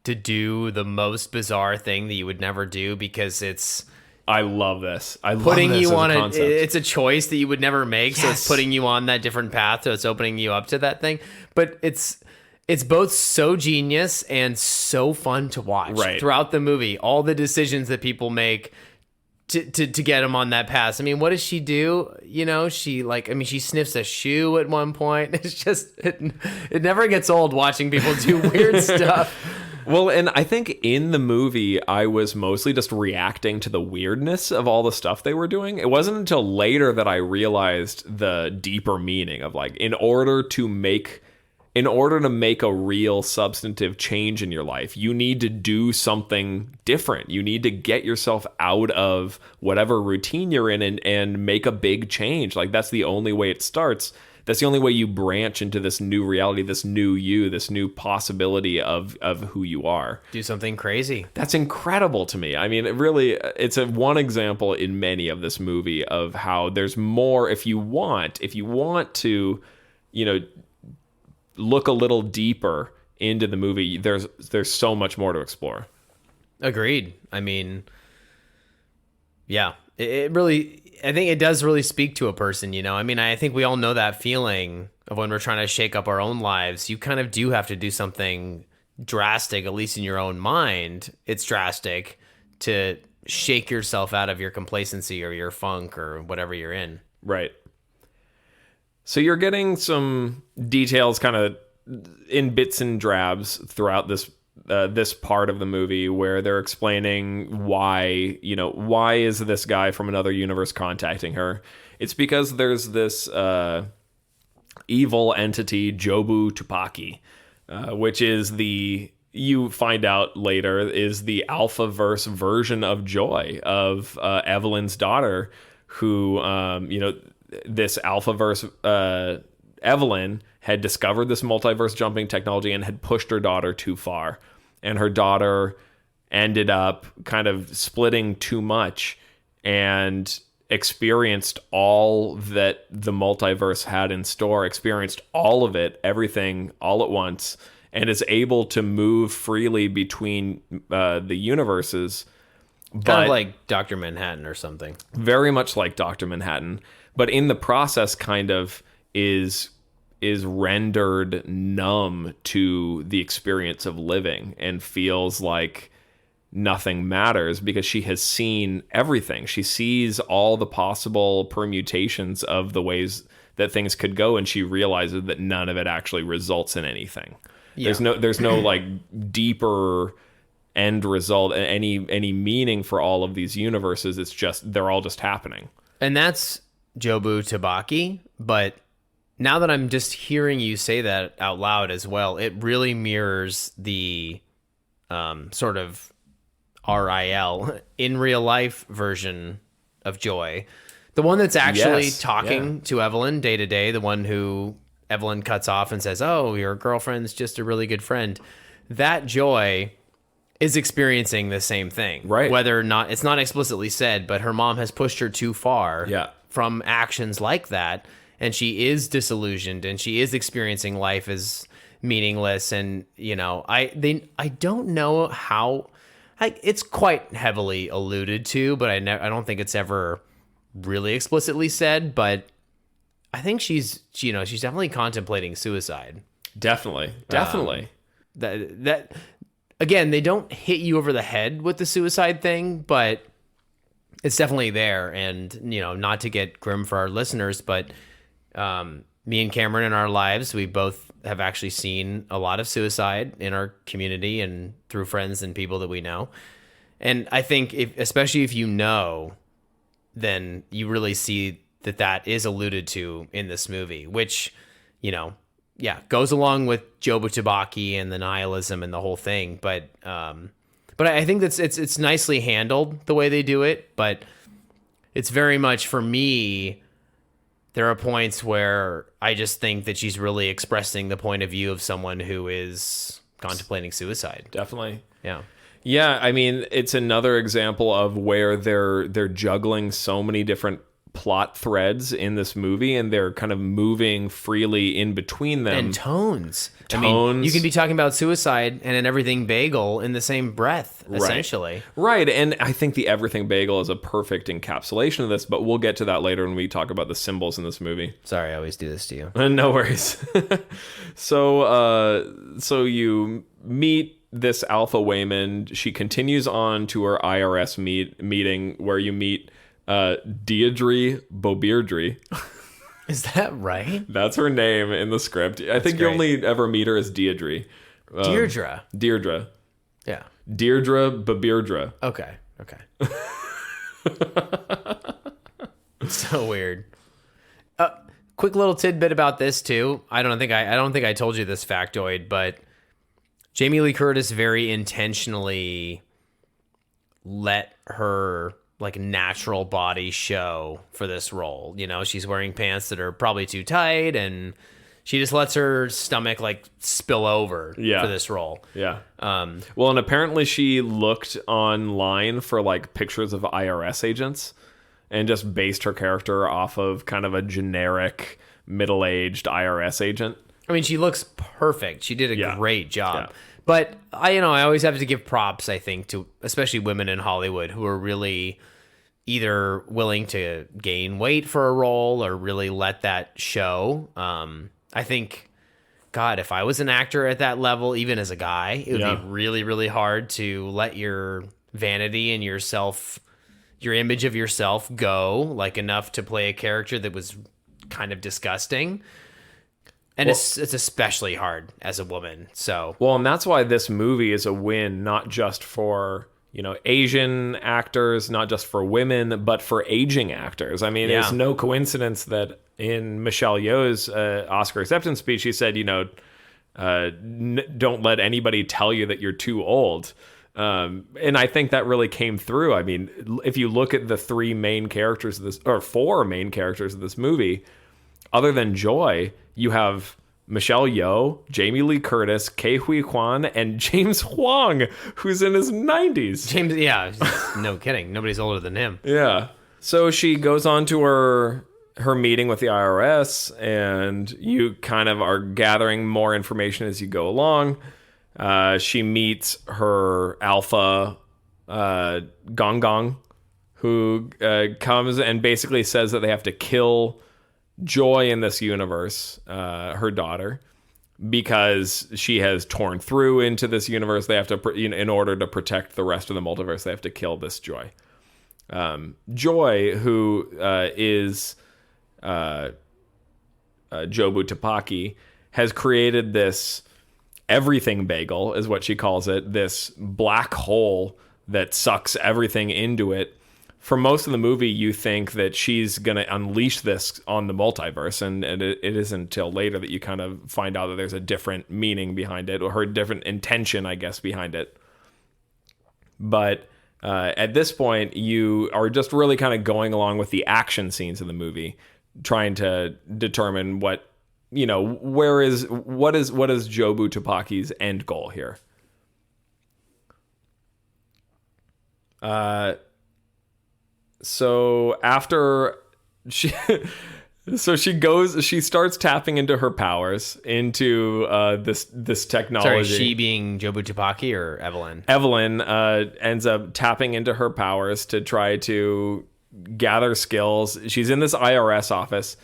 to do the most bizarre thing that you would never do, because it's I love this. I love putting this you as on a a concept. it's a choice that you would never make. So it's Yes. putting you on that different path. So it's opening you up to that thing. But it's both so genius and so fun to watch Right. throughout the movie. All the decisions that people make to get them on that path. I mean, what does she do? You know, she sniffs a shoe at one point. It's just, it never gets old watching people do weird stuff. Well, and I think in the movie, I was mostly just reacting to the weirdness of all the stuff they were doing. It wasn't until later that I realized the deeper meaning of, like, in order to make a real substantive change in your life, you need to do something different. You need to get yourself out of whatever routine you're in and make a big change. Like, that's the only way it starts. That's the only way you branch into this new reality, this new you, this new possibility of who you are. Do something crazy. That's incredible to me. I mean, it's one example in many of this movie of how there's more if you want to, look a little deeper into the movie, there's so much more to explore. Agreed. I mean, yeah, it really, I think it does really speak to a person, I mean, I think we all know that feeling of when we're trying to shake up our own lives. You kind of do have to do something drastic, at least in your own mind. It's drastic to shake yourself out of your complacency or your funk or whatever you're in. Right. So you're getting some details kind of in bits and drabs throughout this part of the movie where they're explaining why is this guy from another universe contacting her. It's because there's this evil entity, Jobu Tupaki, which is you find out later is the Alphaverse version of Joy, of Evelyn's daughter, who this Alphaverse, Evelyn had discovered this multiverse jumping technology and had pushed her daughter too far. And her daughter ended up kind of splitting too much and experienced all that the multiverse had in store, experienced all of it, everything all at once, and is able to move freely between the universes. Kind of like Dr. Manhattan or something. Very much like Dr. Manhattan. But in the process kind of is rendered numb to the experience of living and feels like nothing matters because she has seen everything. She sees all the possible permutations of the ways that things could go, and she realizes that none of it actually results in anything. Yeah. There's no like deeper end result, any meaning for all of these universes. It's just they're all just happening. And that's Jobu Tupaki, but now that I'm just hearing you say that out loud as well, it really mirrors the sort of RIL in real life version of Joy. The one that's actually talking to Evelyn day to day, the one who Evelyn cuts off and says, "Oh, your girlfriend's just a really good friend." That Joy is experiencing the same thing. Right. Whether or not it's not explicitly said, but her mom has pushed her too far from actions like that. And she is disillusioned and she is experiencing life as meaningless. And, I don't know how, it's quite heavily alluded to, but I don't think it's ever really explicitly said, but I think she's definitely contemplating suicide. Definitely. That again, they don't hit you over the head with the suicide thing, but it's definitely there. And, not to get grim for our listeners, but me and Cameron in our lives, we both have actually seen a lot of suicide in our community and through friends and people that we know. And I think especially if you know, then you really see that is alluded to in this movie, which, goes along with Jobu Tupaki and the nihilism and the whole thing. But But I think that's it's nicely handled the way they do it, but it's very much for me. There are points where I just think that she's really expressing the point of view of someone who is contemplating suicide. Definitely. Yeah. Yeah, I mean, it's another example of where they're juggling so many different plot threads in this movie, and they're kind of moving freely in between them. And tones. I mean, you can be talking about suicide and an everything bagel in the same breath, essentially. Right, and I think the Everything Bagel is a perfect encapsulation of this, but we'll get to that later when we talk about the symbols in this movie. Sorry, I always do this to you. No worries. So you meet this Alpha Wayman. She continues on to her IRS meeting where you meet Deirdre Beaubeardry. Is that right? That's her name in the script. I think you only ever meet her as Deirdre. Deirdre. Yeah. Deirdre Beaubeardry. Okay. So weird. Quick little tidbit about this too. I don't think I told you this factoid, but Jamie Lee Curtis very intentionally let her like natural body show for this role. You know, she's wearing pants that are probably too tight, and she just lets her stomach like spill over for this role. Yeah. Well, and apparently she looked online for like pictures of IRS agents and just based her character off of kind of a generic middle-aged IRS agent. I mean, she looks perfect. She did a great job. Yeah. But I always have to give props, I think, to especially women in Hollywood who are really either willing to gain weight for a role or really let that show. I think, God, if I was an actor at that level, even as a guy, it would be really, really hard to let your vanity and your image of yourself go, like enough to play a character that was kind of disgusting. And it's especially hard as a woman. So and that's why this movie is a win, not just for, Asian actors, not just for women, but for aging actors. I mean, it's no coincidence that in Michelle Yeoh's Oscar acceptance speech, she said, don't let anybody tell you that you're too old. And I think that really came through. I mean, if you look at the four main characters of this movie, other than Joy, you have Michelle Yeoh, Jamie Lee Curtis, Ke Huy Quan, and James Hwang, who's in his 90s. No kidding. Nobody's older than him. Yeah. So she goes on to her meeting with the IRS, and you kind of are gathering more information as you go along. She meets her alpha, Gong Gong, who comes and basically says that they have to kill Joy in this universe, her daughter, because she has torn through into this universe. They have to, in order to protect the rest of the multiverse, they have to kill this Joy. Joy, who is Jobu Tupaki, has created this everything bagel, is what she calls it, this black hole that sucks everything into it. For most of the movie, you think that she's going to unleash this on the multiverse, and it isn't until later that you kind of find out that there's a different meaning behind it, or her different intention, I guess, behind it. But at this point, you are just really kind of going along with the action scenes of the movie, trying to determine what is Jobu Tupaki's end goal here. So after she starts tapping into her powers, into this technology. Sorry, she being Jobu Tupaki or Evelyn? Evelyn ends up tapping into her powers to try to gather skills. She's in this IRS office.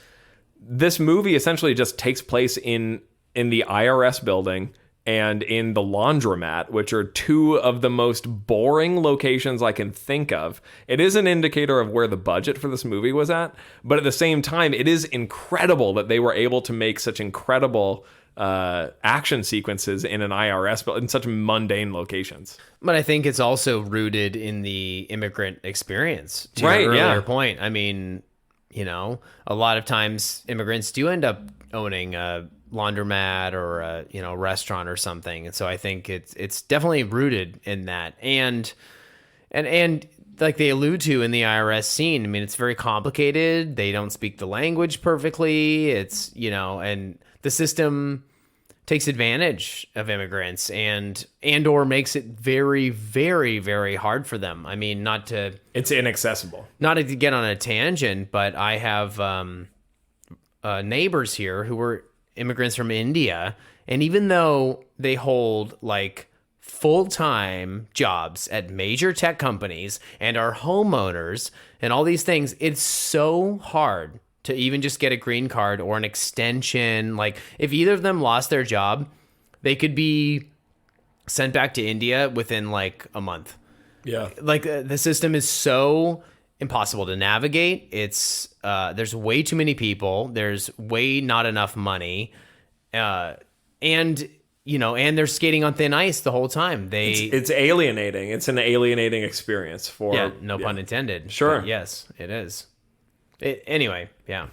This movie essentially just takes place in the IRS building and in the laundromat, which are two of the most boring locations I can think of. It is an indicator of where the budget for this movie was at, but at the same time, it is incredible that they were able to make such incredible action sequences in an IRS, but in such mundane locations. But I think it's also rooted in the immigrant experience. To your earlier point, I mean, a lot of times immigrants do end up owning a laundromat or a restaurant or something. And so I think it's definitely rooted in that. And like they allude to in the IRS scene, I mean, it's very complicated. They don't speak the language perfectly. It's, and the system takes advantage of immigrants and or makes it very, very, very hard for them. I mean, it's inaccessible. Not to get on a tangent, but I have neighbors here who were immigrants from India, and even though they hold like full-time jobs at major tech companies and are homeowners and all these things, it's so hard to even just get a green card or an extension. Like if either of them lost their job, they could be sent back to India within like a month. Yeah. Like the system is so impossible to navigate. It's there's way too many people. There's way not enough money. And they're skating on thin ice the whole time. It's alienating. It's an alienating experience for no pun intended. Sure. But yes, it is. Anyway, yeah.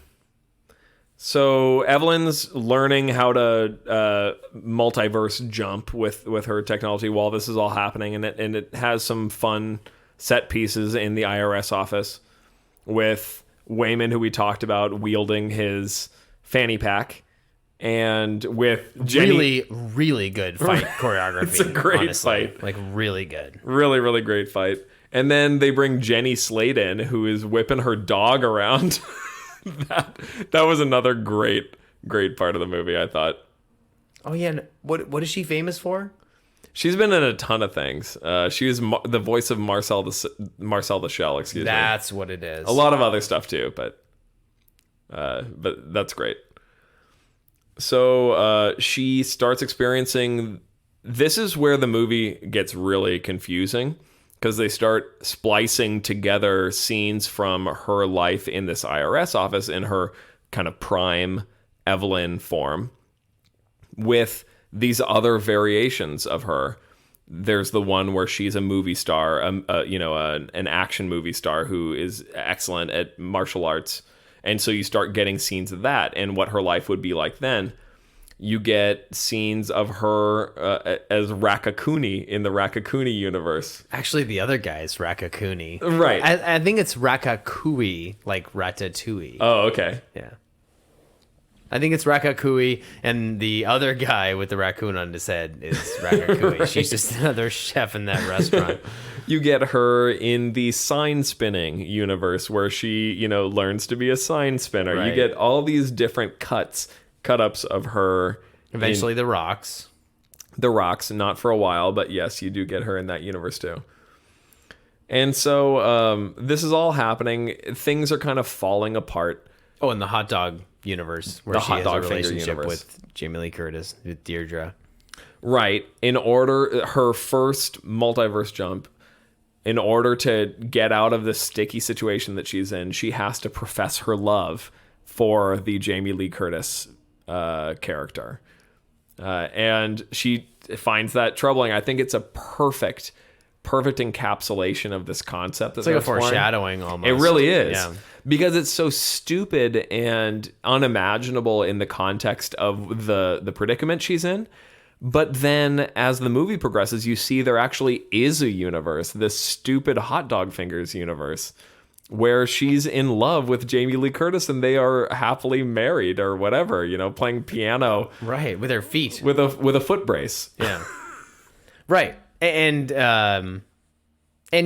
So Evelyn's learning how to multiverse jump with her technology while this is all happening, and it has some fun set pieces in the IRS office with Wayman, who we talked about, wielding his fanny pack, and with Jenny. Really, really good fight choreography. It's a great honestly. fight. Like really good. Really, really great fight. And then they bring Jenny Slate in, who is whipping her dog around. that was another great part of the movie, I thought. Oh yeah, and what is she famous for? She's been in a ton of things. She was the voice of Marcel the Shell. Excuse me. That's what it is. A lot of other stuff too, but that's great. So she starts experiencing. This is where the movie gets really confusing, because they start splicing together scenes from her life in this IRS office in her kind of prime Evelyn form with these other variations of her. There's the one where she's a movie star, an action movie star who is excellent at martial arts. And so you start getting scenes of that and what her life would be like then. You get scenes of her as Rakakuni in the Rakakuni universe. Actually, the other guy is Rakakuni. Right. I think it's Rakakui, like Ratatouille. Oh, okay. Yeah. I think it's Rakakui, and the other guy with the raccoon on his head is Rakakui. Right. She's just another chef in that restaurant. You get her in the sign spinning universe where she, learns to be a sign spinner. Right. You get all these different cut-ups of her. Eventually the Rocks. The Rocks, not for a while, but yes, you do get her in that universe too. And so this is all happening. Things are kind of falling apart. Oh, and the hot dog universe, where she has a relationship with Jamie Lee Curtis, with Deirdre. Right. Her first multiverse jump, in order to get out of the sticky situation that she's in, she has to profess her love for the Jamie Lee Curtis character. And she finds that troubling. I think it's a perfect encapsulation of this concept. It's like a foreshadowing almost. It really is. Yeah. Because it's so stupid and unimaginable in the context of the predicament she's in. But then as the movie progresses, you see there actually is a universe, this stupid Hot Dog Fingers universe, where she's in love with Jamie Lee Curtis and they are happily married or whatever, playing piano. Right, with their feet. With a foot brace. Yeah. Right. And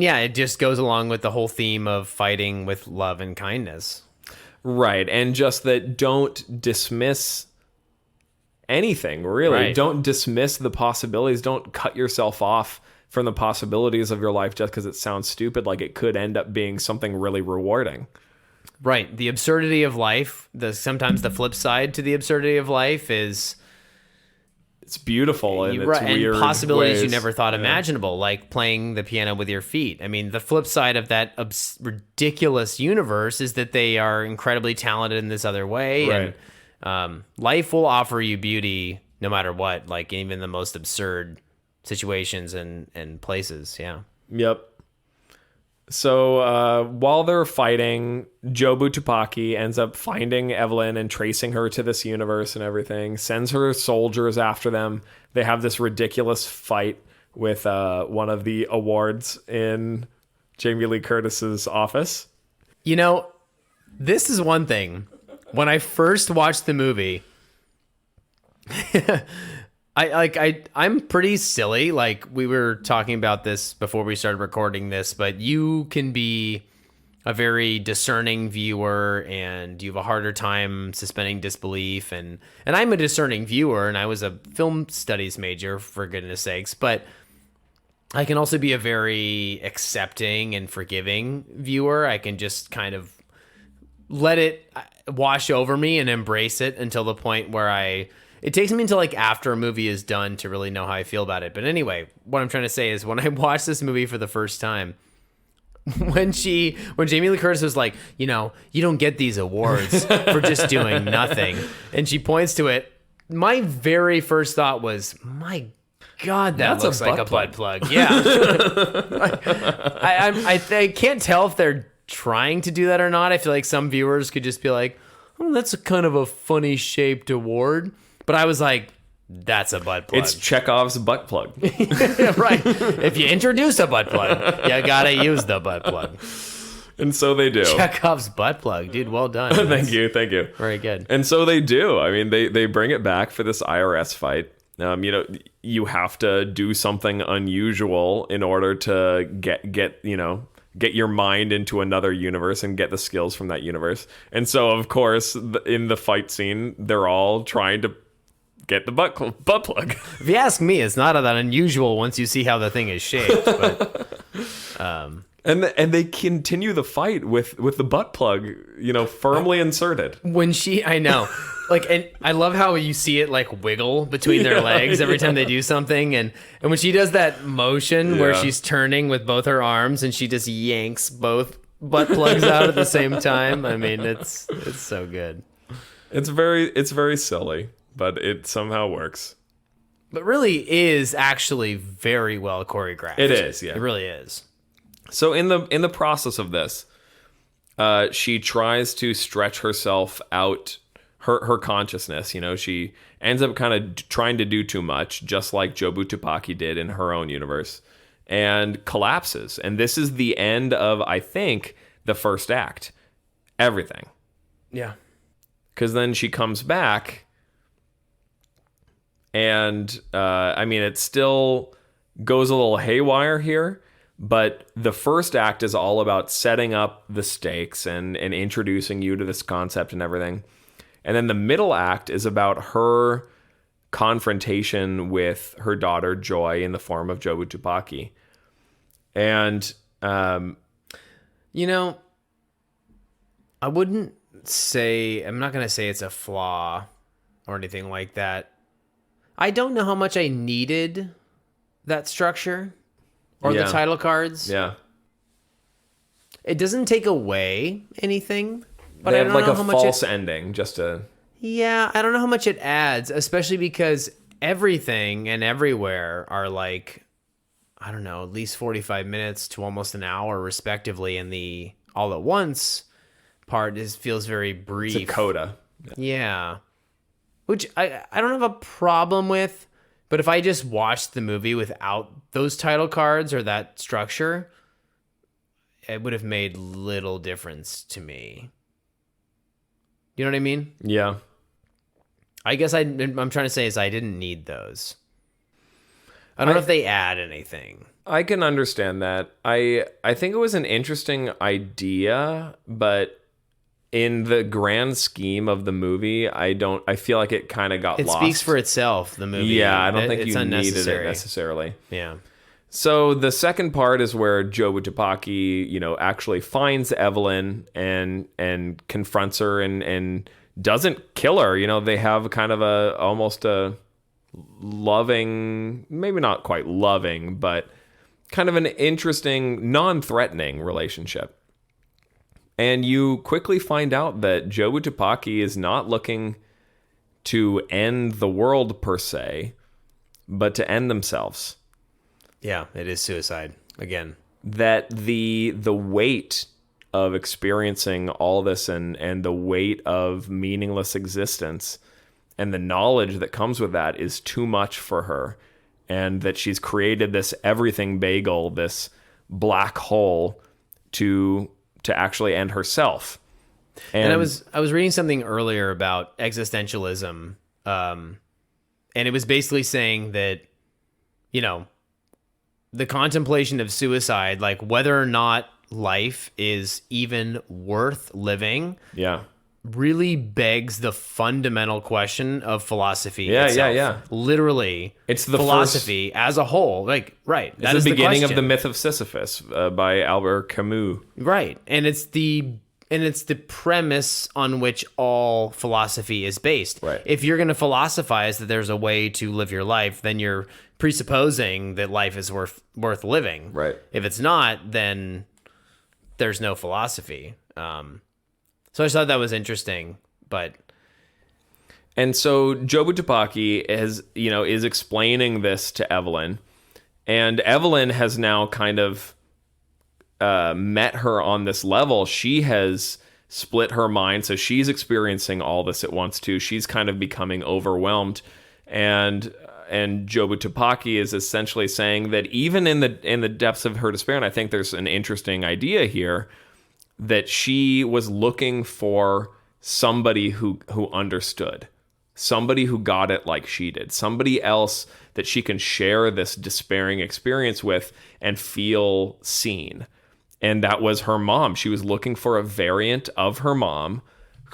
yeah, it just goes along with the whole theme of fighting with love and kindness. Right. And just that don't dismiss anything, really. Right. Don't dismiss the possibilities. Don't cut yourself off from the possibilities of your life just because it sounds stupid. Like it could end up being something really rewarding. Right. The absurdity of life, sometimes the flip side to the absurdity of life is... It's beautiful and it's weird and possibilities ways. You never thought imaginable, like playing the piano with your feet. I mean, the flip side of that ridiculous universe is that they are incredibly talented in this other way. Right. And life will offer you beauty no matter what, like even the most absurd situations and places. Yeah. Yep. So while they're fighting, Jobu Tupaki ends up finding Evelyn and tracing her to this universe and everything, sends her soldiers after them. They have this ridiculous fight with one of the awards in Jamie Lee Curtis's office. You know, this is one thing. When I first watched the movie, I'm pretty silly. Like, we were talking about this before we started recording this, but you can be a very discerning viewer and you have a harder time suspending disbelief. And I'm a discerning viewer, and I was a film studies major, for goodness sakes, but I can also be a very accepting and forgiving viewer. I can just kind of let it wash over me and embrace it until the point where it takes me until like after a movie is done to really know how I feel about it. But anyway, what I'm trying to say is, when I watched this movie for the first time, when Jamie Lee Curtis was like, you know, you don't get these awards for just doing nothing, and she points to it, my very first thought was, my God, that looks like a butt plug. Yeah. I can't tell if they're trying to do that or not. I feel like some viewers could just be like, oh, that's a kind of a funny shaped award. But I was like, that's a butt plug. It's Chekhov's butt plug. Right. If you introduce a butt plug, you gotta use the butt plug. And so they do. Chekhov's butt plug. Dude, well done. Thank you. Very good. And so they do. I mean, they bring it back for this IRS fight. You know, you have to do something unusual in order to get your mind into another universe and get the skills from that universe. And so, of course, in the fight scene, they're all trying to get the butt plug. If you ask me, it's not that unusual once you see how the thing is shaped. But, and they continue the fight with the butt plug, you know, firmly inserted. I know. Like, and I love how you see it like wiggle between their legs every time they do something, and when she does that motion where she's turning with both her arms and she just yanks both butt plugs out at the same time. I mean, it's so good. It's very silly, but it somehow works. But really is actually very well choreographed. It is, yeah. It really is. So in the process of this, she tries to stretch herself out. Her consciousness, you know, she ends up kind of trying to do too much, just like Jobu Tupaki did in her own universe, and collapses. And this is the end of, I think, the first act. Everything. Yeah. Because then she comes back, and, I mean, it still goes a little haywire here, but the first act is all about setting up the stakes and introducing you to this concept and everything. And then the middle act is about her confrontation with her daughter, Joy, in the form of Jobu Tupaki. And, you know, I'm not going to say it's a flaw or anything like that. I don't know how much I needed that structure or the title cards. Yeah. It doesn't take away anything. But they I have don't like know a how much false ending, just to... Yeah, I don't know how much it adds, especially because everything and everywhere are like, I don't know, at least 45 minutes to almost an hour, respectively, and the all at once part feels very brief. It's a coda. Yeah. Which I don't have a problem with, but if I just watched the movie without those title cards or that structure, it would have made little difference to me. You know what I mean? Yeah. I guess I'm trying to say is I didn't need those. I don't know if they add anything. I can understand that. I think it was an interesting idea, but in the grand scheme of the movie, I feel like it kind of got lost. It speaks for itself, the movie. Yeah, I don't think it's you needed it unnecessary. necessarily. Yeah. So the second part is where Jobu Tupaki, you know, actually finds Evelyn and confronts her and doesn't kill her. You know, they have kind of almost a loving, maybe not quite loving, but kind of an interesting, non-threatening relationship. And you quickly find out that Jobu Tupaki is not looking to end the world per se, but to end themselves. Yeah, it is suicide again. that the weight of experiencing all this and the weight of meaningless existence and the knowledge that comes with that is too much for her, and that she's created this everything bagel, this black hole to actually end herself. And I was reading something earlier about existentialism, and it was basically saying that, you know, the contemplation of suicide, like whether or not life is even worth living, yeah, really begs the fundamental question of philosophy. Yeah, itself. yeah. Literally, it's the philosophy as a whole. Like, right. That is the beginning of the Myth of Sisyphus by Albert Camus. Right, and it's the premise on which all philosophy is based. Right. If you're going to philosophize that there's a way to live your life, then you're presupposing that life is worth living. Right. If it's not, then there's no philosophy. So I just thought that was interesting, and so Jobu Tupaki is explaining this to Evelyn, and Evelyn has now kind of met her on this level. She has split her mind, so she's experiencing all this at once too. She's kind of becoming overwhelmed, and Jobu Tupaki is essentially saying that even in the depths of her despair, and I think there's an interesting idea here, that she was looking for somebody who understood, somebody who got it like she did, somebody else that she can share this despairing experience with and feel seen. And that was her mom. She was looking for a variant of her mom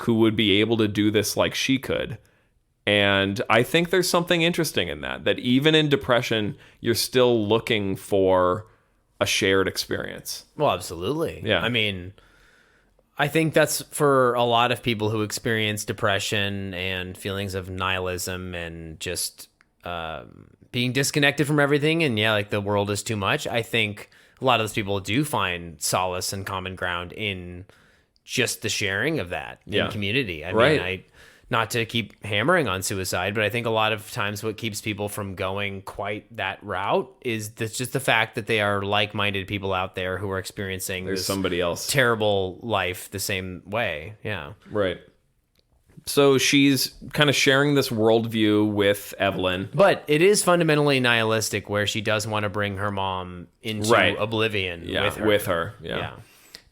who would be able to do this like she could. And I think there's something interesting in that even in depression, you're still looking for a shared experience. well, absolutely. Yeah. I mean, I think that's for a lot of people who experience depression and feelings of nihilism and just being disconnected from everything. And yeah, like the world is too much. I think a lot of those people do find solace and common ground in just the sharing of that in community. I mean, not to keep hammering on suicide, but I think a lot of times what keeps people from going quite that route is just the fact that they are like-minded people out there who are experiencing There's this somebody else terrible life the same way. Yeah. Right. So she's kind of sharing this worldview with Evelyn. But it is fundamentally nihilistic where she does want to bring her mom into oblivion with her. Yeah.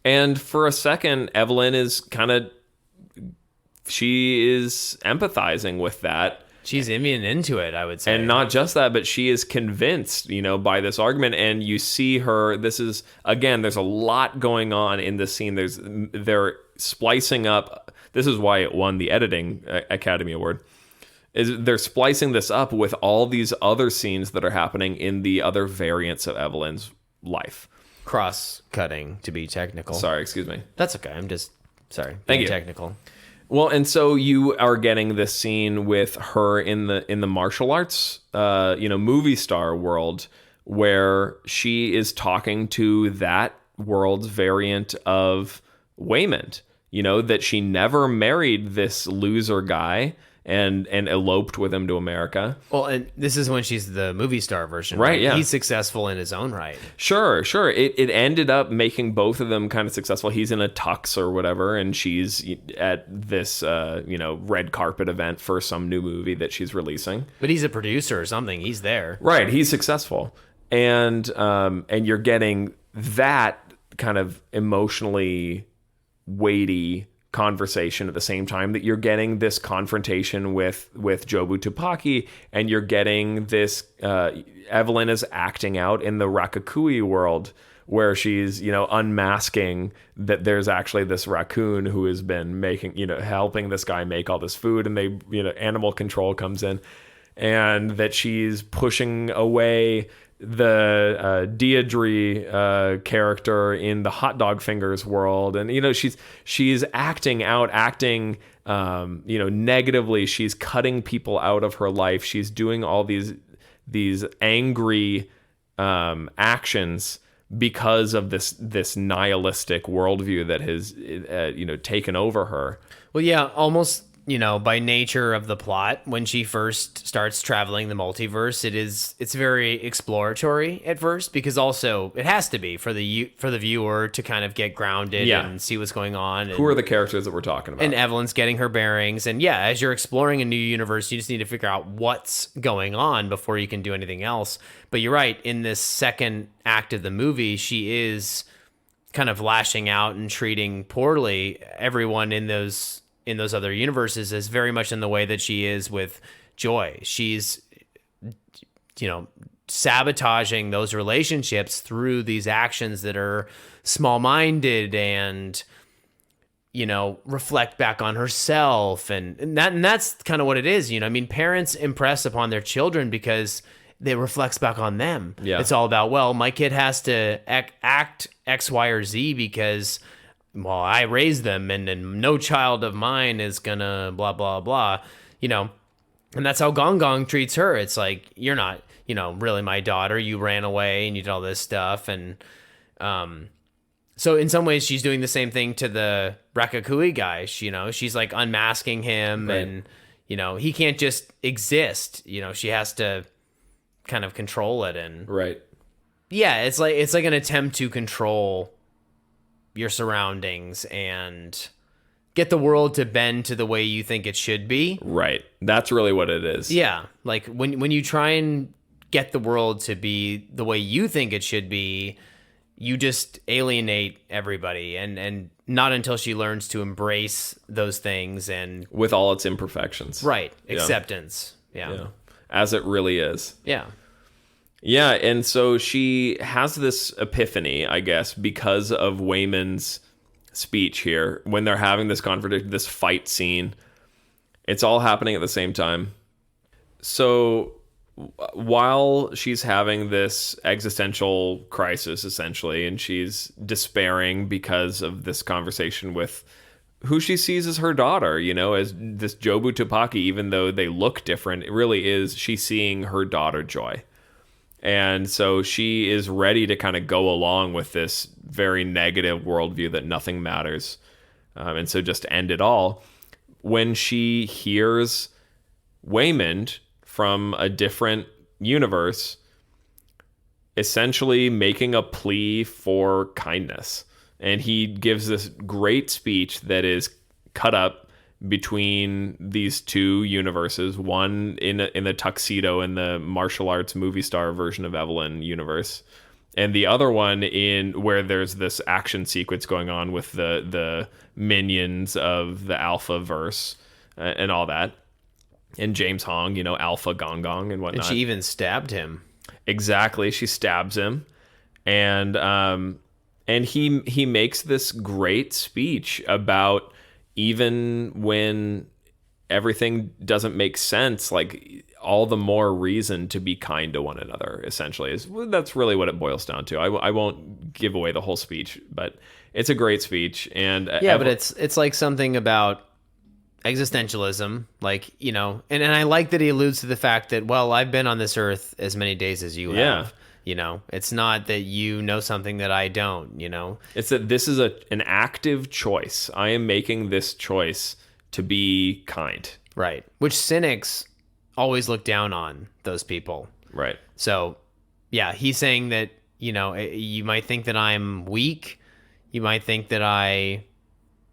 And for a second, Evelyn is she is empathizing with that. She's immune into it, I would say. And not just that, but she is convinced, by this argument. And you see her, this is, again, there's a lot going on in this scene. They're splicing up. This is why it won the Editing Academy Award. They're splicing this up with all these other scenes that are happening in the other variants of Evelyn's life. Cross-cutting, to be technical. Sorry, excuse me. That's okay. I'm just, sorry. Thank you. Technical. Well, and so you are getting this scene with her in the martial arts, movie star world, where she is talking to that world's variant of Waymond. That she never married this loser guy and eloped with him to America. Well, and this is when she's the movie star version. Right, yeah. He's successful in his own right. Sure. It ended up making both of them kind of successful. He's in a tux or whatever, and she's at this, red carpet event for some new movie that she's releasing. But he's a producer or something. He's there. Right. He's successful. And you're getting that kind of emotionally weighty conversation at the same time that you're getting this confrontation with Jobu Tupaki, and you're getting this Evelyn is acting out in the Rakakui world where she's unmasking that there's actually this raccoon who has been making helping this guy make all this food, and they animal control comes in, and that she's pushing away the Deirdre character in the Hot Dog Fingers world, and she's acting negatively. She's cutting people out of her life. She's doing all these angry actions because of this nihilistic worldview that has taken over her. Well, yeah, almost by nature of the plot, when she first starts traveling the multiverse, it's very exploratory at first, because also it has to be for the viewer to kind of get grounded and see what's going on. Who are the characters that we're talking about? And Evelyn's getting her bearings. And yeah, as you're exploring a new universe, you just need to figure out what's going on before you can do anything else. But you're right, in this second act of the movie, she is kind of lashing out and treating poorly everyone in those other universes, is very much in the way that she is with Joy. She's, sabotaging those relationships through these actions that are small-minded and, reflect back on herself. And that's kind of what it is. Parents impress upon their children because it reflects back on them. Yeah. It's all about, well, my kid has to act X, Y, or Z because, well, I raised them, and no child of mine is gonna blah, blah, blah, and that's how Gong Gong treats her. It's like, you're not, really my daughter. You ran away and you did all this stuff. And so in some ways she's doing the same thing to the Rakakui guy. She's like unmasking him, right. And, he can't just exist. She has to kind of control it. And right. Yeah, it's like an attempt to control your surroundings and get the world to bend to the way you think it should be. Right. That's really what it is. Yeah. Like when you try and get the world to be the way you think it should be, you just alienate everybody. And not until she learns to embrace those things and with all its imperfections. Right. Yeah. Acceptance. Yeah. As it really is. Yeah. Yeah, and so she has this epiphany, I guess, because of Wayman's speech here. When they're having this confrontation, this fight scene, it's all happening at the same time. So while she's having this existential crisis, essentially, and she's despairing because of this conversation with who she sees as her daughter, as this Jobu Tupaki, even though they look different, it really is, she's seeing her daughter, Joy. And so she is ready to kind of go along with this very negative worldview that nothing matters. And so just end it all. When she hears Waymond from a different universe essentially making a plea for kindness. And he gives this great speech that is cut up between these two universes, one in the tuxedo in the martial arts movie star version of Evelyn universe, and the other one in where there's this action sequence going on with the minions of the Alpha verse and all that, and James Hong, Alpha Gong Gong and whatnot. And she even stabbed him. Exactly, she stabs him, and he makes this great speech about, even when everything doesn't make sense, like all the more reason to be kind to one another, essentially. That's really what it boils down to. I won't give away the whole speech, but it's a great speech. And but it's like something about existentialism, like, and I like that he alludes to the fact that, well, I've been on this earth as many days as you have. It's not that you know something that I don't, It's that this is an active choice. I am making this choice to be kind. Right. Which cynics always look down on those people. Right. So, yeah, he's saying that, you might think that I'm weak. You might think that I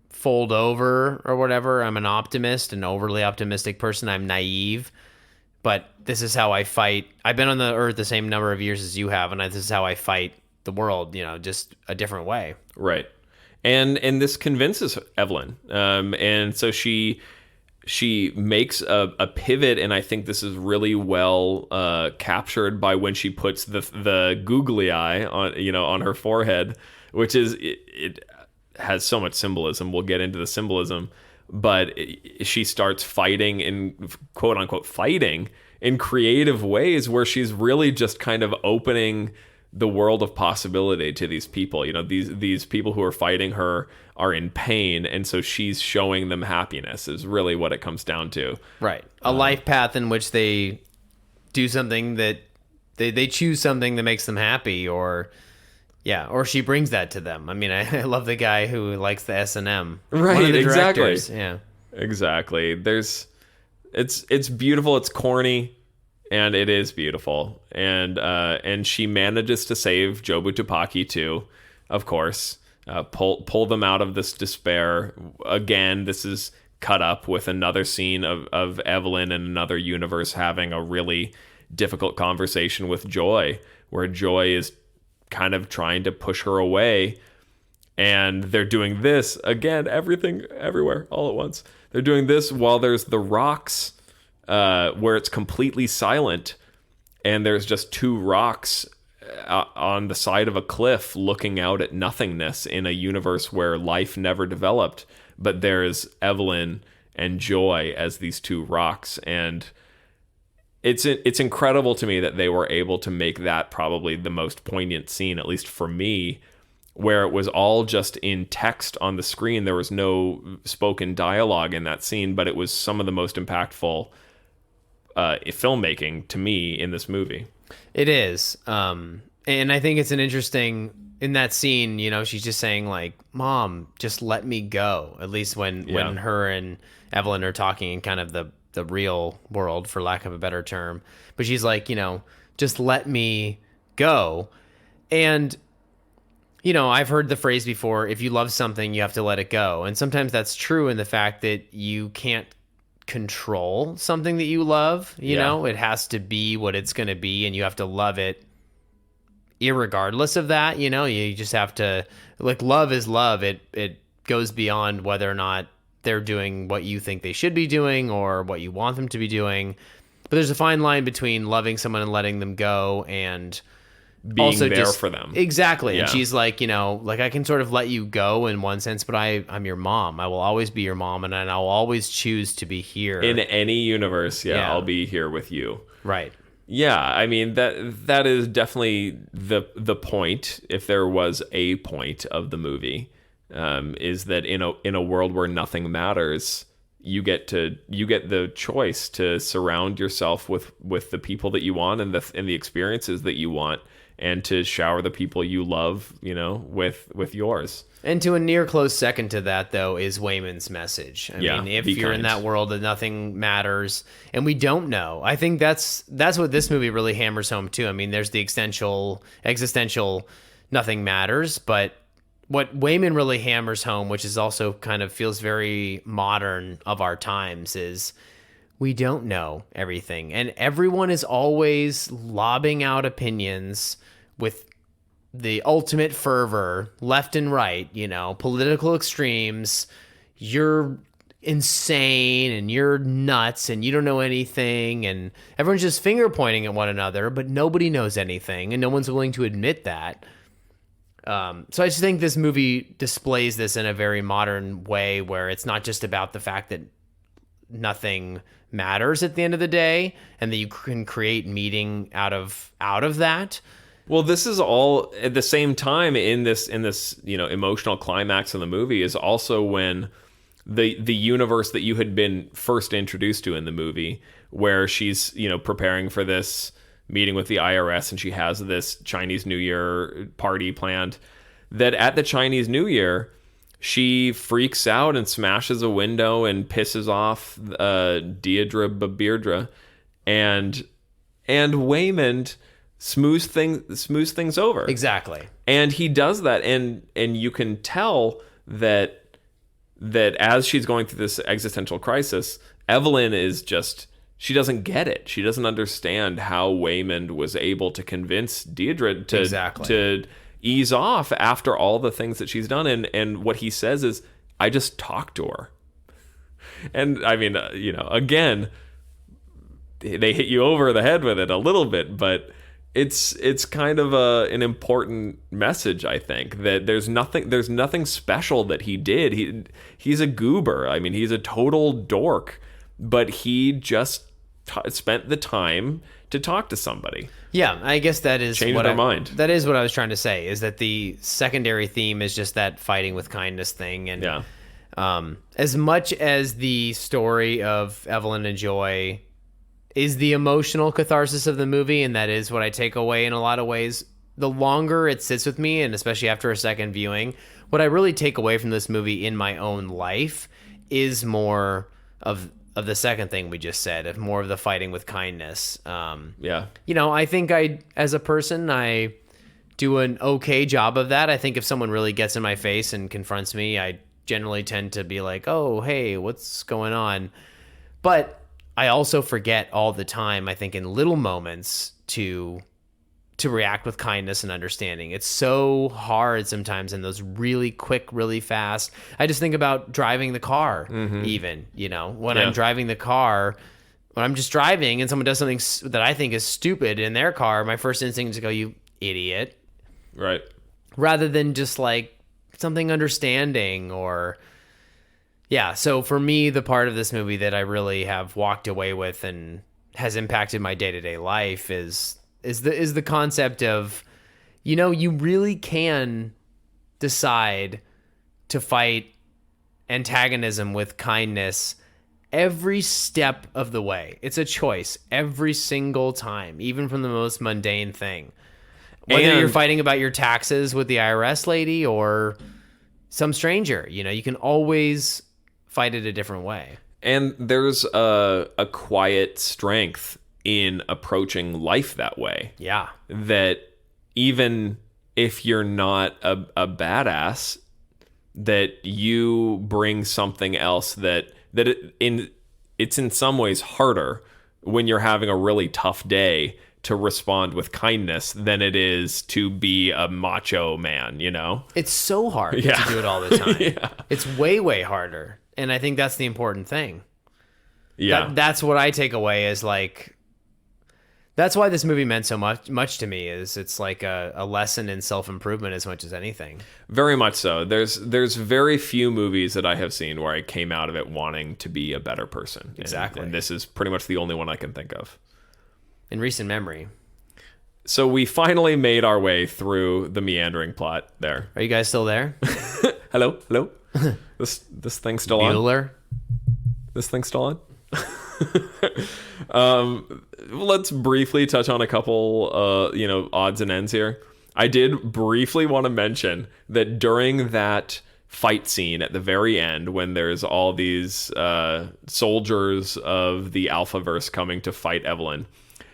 fold over or whatever. I'm an optimist, an overly optimistic person. I'm naive. But this is how I fight. I've been on the earth the same number of years as you have, and this is how I fight the world, just a different way. Right. And this convinces Evelyn. And so she makes a pivot, and I think this is really well captured by when she puts the googly eye on her forehead, which is it has so much symbolism. We'll get into the symbolism. But she starts fighting in quote unquote fighting in creative ways where she's really just kind of opening the world of possibility to these people. These people who are fighting her are in pain, and so she's showing them happiness is really what it comes down to. Right. A life path in which they do something that they choose something that makes them happy, or she brings that to them. I mean, I love the guy who likes the S&M. Right, One of the exactly. directors. Yeah. Exactly. It's beautiful, it's corny, and it is beautiful. And she manages to save Jobu Tupaki too, of course. Pull them out of this despair. Again, this is cut up with another scene of Evelyn in another universe having a really difficult conversation with Joy, where Joy is kind of trying to push her away. And they're doing this again, everything, everywhere, all at once. They're doing this while there's the rocks, where it's completely silent, and there's just two rocks on the side of a cliff looking out at nothingness in a universe where life never developed. But there's Evelyn and Joy as these two rocks, and it's incredible to me that they were able to make that probably the most poignant scene, at least for me, where it was all just in text on the screen. There was no spoken dialogue in that scene, but it was some of the most impactful filmmaking to me in this movie. It is. And I think it's an interesting, in that scene, you know, she's just saying like, Mom, just let me go. At least when her and Evelyn are talking in kind of the real world, for lack of a better term. But she's like, you know, just let me go. And you know, I've heard the phrase before, if you love something, you have to let it go. And sometimes that's true in the fact that you can't control something that you love. You know, it has to be what it's going to be, and you have to love it irregardless of that. You know, you just have to, like, love is love. It goes beyond whether or not they're doing what you think they should be doing or what you want them to be doing. But there's a fine line between loving someone and letting them go, and being also there just, for them. Exactly. Yeah. And she's like, you know, like, I can sort of let you go in one sense, but I'm your mom. I will always be your mom, and I'll always choose to be here. In any universe, I'll be here with you. Right. Yeah, I mean, that is definitely the point, if there was a point of the movie, is that in a world where nothing matters, you get the choice to surround yourself with the people that you want and the experiences that you want, and to shower the people you love, you know, with yours. And to a near close second to that, though, is Wayman's message. I mean, if you're in that world that nothing matters, and we don't know, I think that's what this movie really hammers home too. I mean, there's the existential nothing matters, but what Wayman really hammers home, which is also kind of feels very modern of our times, is we don't know everything, and everyone is always lobbing out opinions with the ultimate fervor, left and right, you know, political extremes. You're insane and you're nuts and you don't know anything, and everyone's just finger pointing at one another, but nobody knows anything, and no one's willing to admit that. So I just think this movie displays this in a very modern way, where it's not just about the fact that nothing matters at the end of the day, and that you can create meaning out of that. Well, this is all at the same time in this you know, emotional climax of the movie is also when the universe that you had been first introduced to in the movie, where she's, you know, preparing for this meeting with the IRS, and she has this Chinese New Year party planned, that at the Chinese New Year she freaks out and smashes a window and pisses off Deirdre Beardra, and Waymond smooths things over. Exactly. And he does that, and you can tell that as she's going through this existential crisis, Evelyn is just, she doesn't get it. She doesn't understand how Waymond was able to convince Deirdre to ease off after all the things that she's done. And what he says is, I just talked to her. And I mean, you know, again, they hit you over the head with it a little bit, but it's kind of an important message, I think, that there's nothing special that he did. He's a goober. I mean, he's a total dork, but he just spent the time to talk to somebody. Yeah, I guess that is changed their mind. That is what I was trying to say, is that the secondary theme is just that fighting with kindness thing. And as much as the story of Evelyn and Joy is the emotional catharsis of the movie, and that is what I take away in a lot of ways, the longer it sits with me, and especially after a second viewing, what I really take away from this movie in my own life is more of the second thing we just said, of more of the fighting with kindness. Yeah. You know, I think as a person, I do an okay job of that. I think if someone really gets in my face and confronts me, I generally tend to be like, oh, hey, what's going on? But I also forget all the time, I think, in little moments to react with kindness and understanding. It's so hard sometimes in those really quick, really fast. I just think about driving the car, even, you know, when I'm driving the car, when I'm just driving and someone does something that I think is stupid in their car, my first instinct is to go, you idiot. Right. Rather than just like something understanding or... Yeah, so for me, the part of this movie that I really have walked away with and has impacted my day-to-day life is the concept of, you know, you really can decide to fight antagonism with kindness every step of the way. It's a choice every single time, even from the most mundane thing. Whether you're fighting about your taxes with the IRS lady or some stranger, you know, you can always fight it a different way. And there's a quiet strength in approaching life that way. Yeah. That even if you're not a badass, that you bring something else it's in some ways harder when you're having a really tough day to respond with kindness than it is to be a macho man, you know? It's so hard to do it all the time. It's way, way harder. And I think that's the important thing. Yeah. That's what I take away is like, that's why this movie meant so much to me, is it's like a lesson in self-improvement as much as anything. Very much so. There's very few movies that I have seen where I came out of it wanting to be a better person. Exactly. And this is pretty much the only one I can think of. In recent memory. So we finally made our way through the meandering plot there. Are you guys still there? Hello? This thing's still on? Bueller? This thing's still on? Let's briefly touch on a couple, odds and ends here. I did briefly want to mention that during that fight scene at the very end, when there's all these soldiers of the Alphaverse coming to fight Evelyn,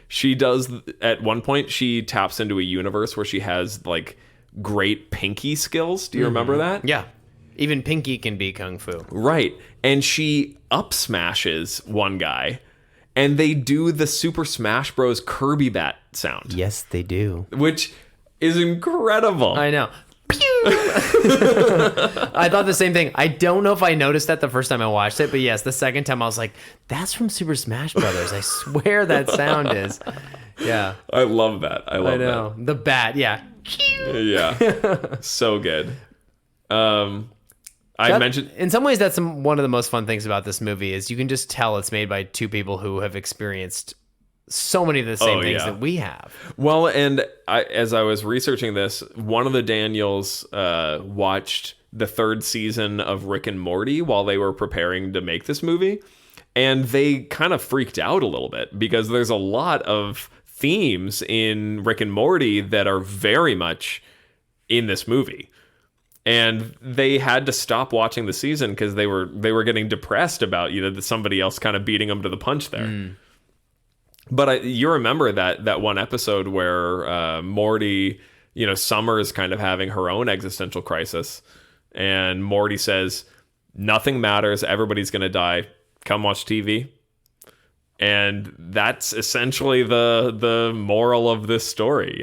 she does, at one point, she taps into a universe where she has, like, great pinky skills. Do you remember that? Yeah. Even Pinky can be Kung Fu. Right. And she up smashes one guy, and they do the Super Smash Bros. Kirby bat sound. Yes, they do. Which is incredible. I know. Pew! I thought the same thing. I don't know if I noticed that the first time I watched it, but yes, the second time I was like, that's from Super Smash Brothers. I swear that sound is. Yeah. I love that. I know. The bat, yeah. Yeah. So good. I mentioned... In some ways, that's one of the most fun things about this movie is you can just tell it's made by two people who have experienced so many of the same things that we have. Well, and as I was researching this, one of the Daniels watched the third season of Rick and Morty while they were preparing to make this movie, and they kind of freaked out a little bit because there's a lot of themes in Rick and Morty that are very much in this movie. And they had to stop watching the season because they were getting depressed about somebody else kind of beating them to the punch there. But you remember that one episode where Morty, Summer is kind of having her own existential crisis, and Morty says, "Nothing matters. Everybody's gonna die. Come watch TV." And that's essentially the moral of this story,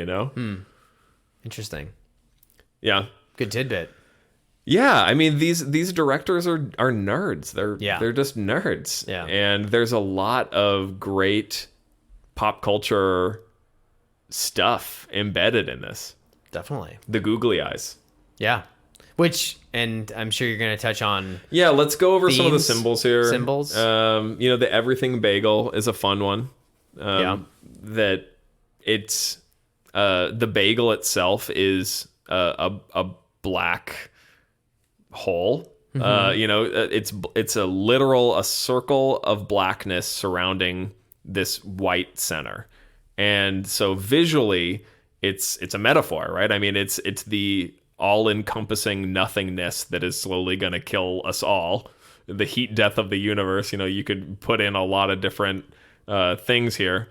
Interesting. Yeah. Good tidbit. Yeah, I mean these directors are nerds. They're just nerds. Yeah. And there's a lot of great pop culture stuff embedded in this. Definitely. The googly eyes. Yeah. Which, and I'm sure you're going to touch on. Yeah, let's go over some of the symbols here. Symbols. The everything bagel is a fun one. That it's the bagel itself is a black hole. It's a circle of blackness surrounding this white center, and so visually it's a metaphor, right? I mean, it's the all-encompassing nothingness that is slowly going to kill us all, the heat death of the universe. You could put in a lot of different things here,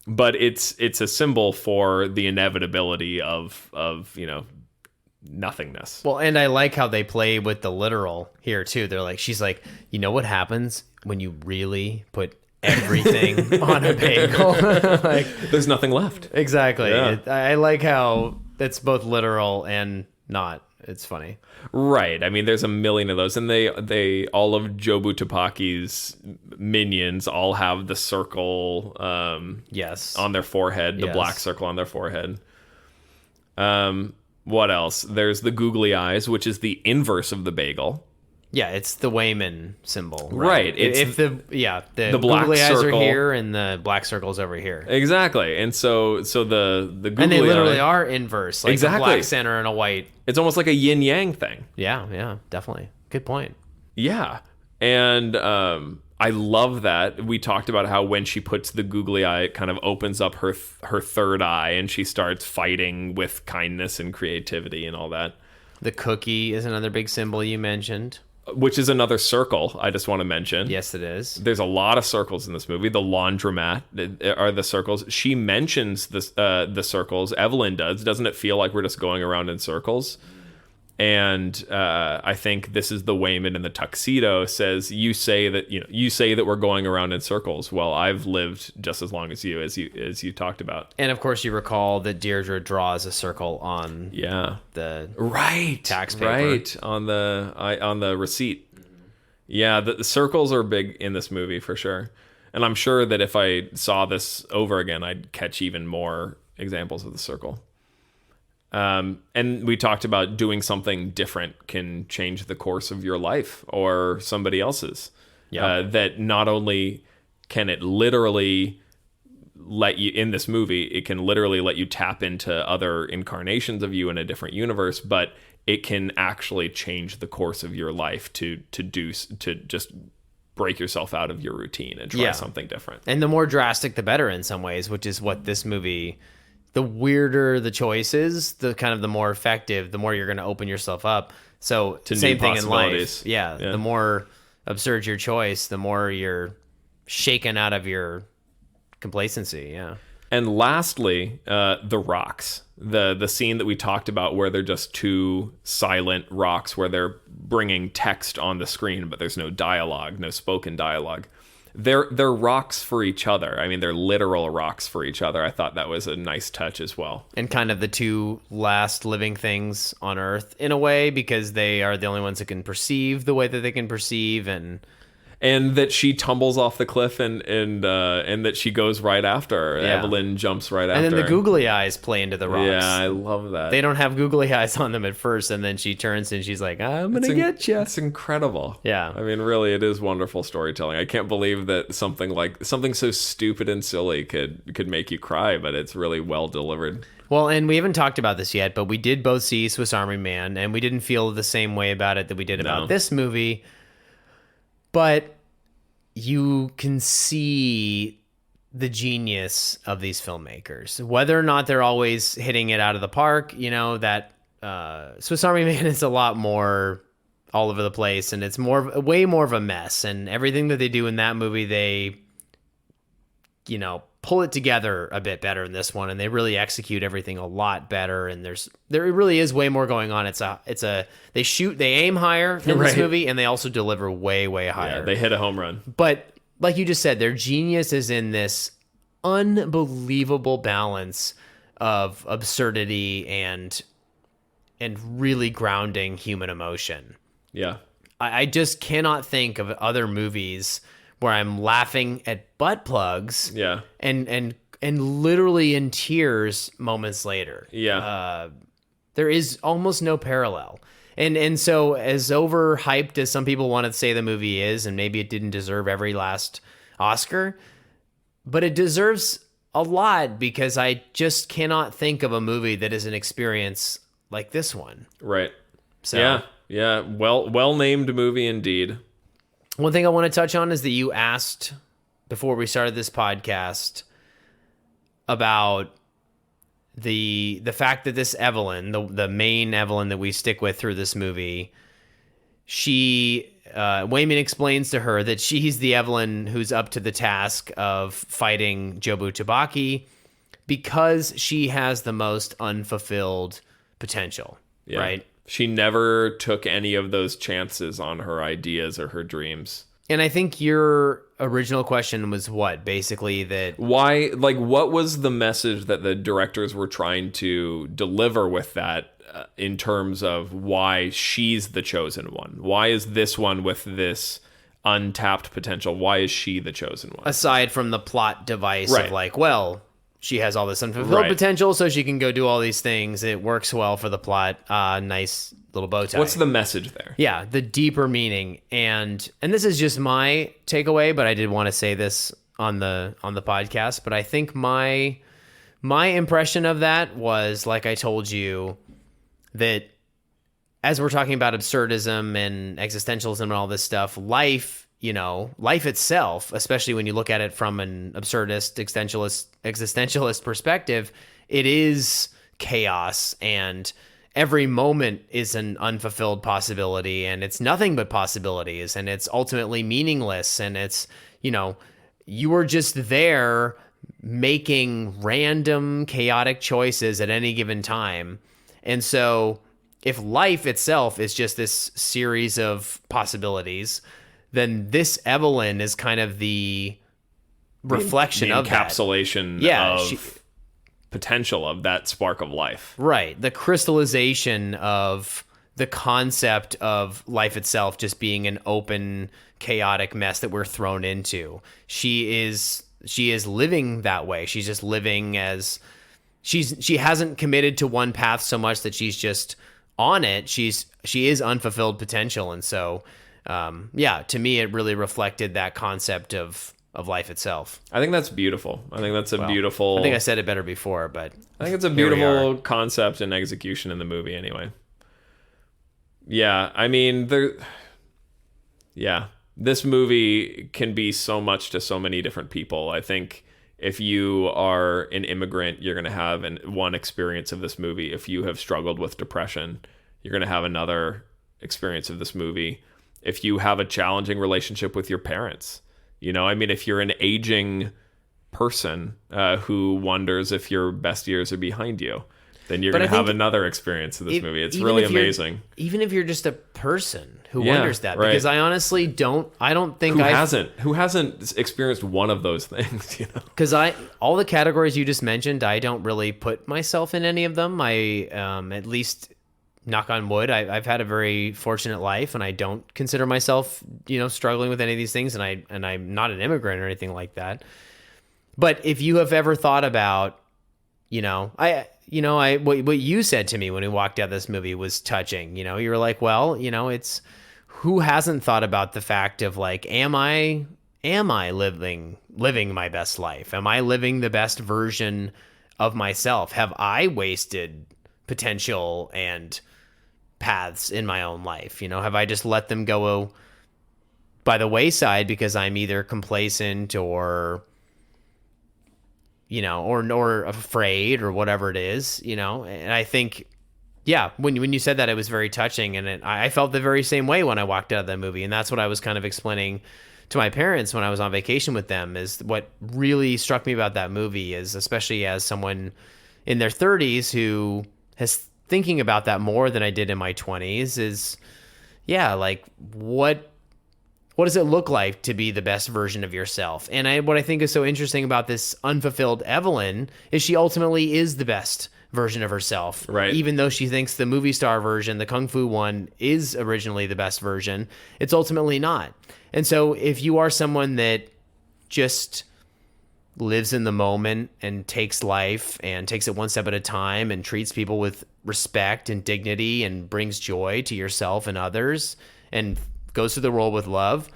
but it's a symbol for the inevitability of nothingness. Well, and I like how they play with the literal here too. They're like, she's like, you know what happens when you really put everything on a bagel? Like, there's nothing left. Exactly. Yeah. I like how it's both literal and not. It's funny. Right. I mean, there's a million of those, and they all of Jobu Tupaki's minions all have the circle Yes. on their forehead, the Yes. black circle on their forehead. What else? There's the googly eyes, which is the inverse of the bagel. Yeah, it's the Wayman symbol. Right. If the black googly eyes are circle. here and the black circle's over here. Exactly. And so the googly And they literally eye, are inverse, like Exactly. a black center and a white. it's almost like a yin yang thing. Yeah, definitely. Good point. Yeah. And I love that. We talked about how when she puts the googly eye, it kind of opens up her third eye, and she starts fighting with kindness and creativity and all that. The cookie is another big symbol you mentioned. Which is another circle I just want to mention. Yes, it is. There's a lot of circles in this movie. The laundromat are the circles. She mentions the circles. Evelyn does. Doesn't it feel like we're just going around in circles? And I think this is the Wayman in the tuxedo says, you say that we're going around in circles. Well, I've lived just as long as you talked about. And of course, you recall that Deirdre draws a circle on the right tax paper. Right on the receipt. Yeah, the circles are big in this movie for sure. And I'm sure that if I saw this over again, I'd catch even more examples of the circle. And we talked about doing something different can change the course of your life or somebody else's. Yeah. That not only can it literally let you, in this movie, it can literally let you tap into other incarnations of you in a different universe, but it can actually change the course of your life to just break yourself out of your routine and try something different. And the more drastic, the better in some ways, which is what this movie... The weirder the choice is, the kind of the more effective, the more you're going to open yourself up. So To same new thing in life. possibilities. Yeah, the more absurd your choice, the more you're shaken out of your complacency. Yeah. And lastly, the rocks. The scene that we talked about where they're just two silent rocks where they're bringing text on the screen, but there's no dialogue, no spoken dialogue. They're rocks for each other. I mean, they're literal rocks for each other. I thought that was a nice touch as well. And kind of the two last living things on Earth in a way, because they are the only ones that can perceive the way that they can perceive, and that she tumbles off the cliff and that she goes right after her. Yeah. Evelyn jumps right after and then the her. googly eyes play into the rocks. Yeah, I love that. They don't have googly eyes on them at first, and then she turns and she's like, I'm gonna get you. It's incredible. Yeah. I mean, really, it is wonderful storytelling. I can't believe that something so stupid and silly could make you cry, but it's really well delivered. Well, and we haven't talked about this yet, but we did both see Swiss Army Man, and we didn't feel the same way about it that we did about this movie. But you can see the genius of these filmmakers. Whether or not they're always hitting it out of the park, that Swiss Army Man is a lot more all over the place, and it's way more of a mess. And everything that they do in that movie, they, pull it together a bit better in this one, and they really execute everything a lot better. And there really is way more going on. They aim higher in this movie, and they also deliver way, way higher. Yeah, they hit a home run. But like you just said, their genius is in this unbelievable balance of absurdity and really grounding human emotion. Yeah. I just cannot think of other movies where I'm laughing at butt plugs. Yeah. And literally in tears moments later. Yeah. There is almost no parallel. And so as overhyped as some people want to say the movie is, and maybe it didn't deserve every last Oscar, but it deserves a lot, because I just cannot think of a movie that is an experience like this one. Right. So Yeah. Well named movie indeed. one thing I want to touch on is that you asked before we started this podcast about the fact that this Evelyn, the main Evelyn that we stick with through this movie, she Wayman explains to her that she's the Evelyn who's up to the task of fighting Jobu Tobaki because she has the most unfulfilled potential, right? She never took any of those chances on her ideas or her dreams. And I think your original question was what? Basically that... Why, like, what was the message that the directors were trying to deliver with that in terms of why she's the chosen one? Why is this one with this untapped potential? Why is she the chosen one? Aside from the plot device Right. of like, well, she has all this unfulfilled Right. potential, so she can go do all these things. It works well for the plot. Nice little bow tie. What's the message there? Yeah, the deeper meaning, and this is just my takeaway, but I did want to say this on the podcast. But I think my impression of that was, like I told you, that as we're talking about absurdism and existentialism and all this stuff, life itself, especially when you look at it from an absurdist, existentialist perspective, it is chaos, and every moment is an unfulfilled possibility, and it's nothing but possibilities, and it's ultimately meaningless, and it's, you are just there making random chaotic choices at any given time. And so if life itself is just this series of possibilities, then this Evelyn is kind of the reflection of that. Encapsulation of potential of that spark of life. Right. The crystallization of the concept of life itself just being an open, chaotic mess that we're thrown into. She is living that way. She's just living as she hasn't committed to one path so much that she's just on it. She is unfulfilled potential. And so, to me, it really reflected that concept of life itself. I think that's beautiful. I think that's a beautiful... I think I said it better before, but... I think it's a beautiful concept and execution in the movie anyway. Yeah, I mean, this movie can be so much to so many different people. I think if you are an immigrant, you're going to have one experience of this movie. If you have struggled with depression, you're going to have another experience of this movie. If you have a challenging relationship with your parents, if you're an aging person who wonders if your best years are behind you, then you're going to have another experience of this movie. It's really amazing. Even if you're just a person who wonders that, because I honestly don't think who hasn't experienced one of those things, Because all the categories you just mentioned, I don't really put myself in any of them. I at least, knock on wood, I've had a very fortunate life, and I don't consider myself, struggling with any of these things, and I'm not an immigrant or anything like that. But if you have ever thought about, what you said to me when we walked out of this movie was touching. You were like, well, it's who hasn't thought about the fact of like, am I living my best life? Am I living the best version of myself? Have I wasted potential and paths in my own life? Have I just let them go by the wayside because I'm either complacent or or afraid or whatever it is, and I think, when you said that, it was very touching, and I felt the very same way when I walked out of that movie. And that's what I was kind of explaining to my parents when I was on vacation with them, is what really struck me about that movie is, especially as someone in their 30s who has thinking about that more than I did in my 20s, is, like, what does it look like to be the best version of yourself? And what I think is so interesting about this unfulfilled Evelyn is she ultimately is the best version of herself. Right. Even though she thinks the movie star version, the Kung Fu one, is originally the best version, it's ultimately not. And so if you are someone that just lives in the moment and takes life and takes it one step at a time and treats people with respect and dignity and brings joy to yourself and others and goes through the world with love,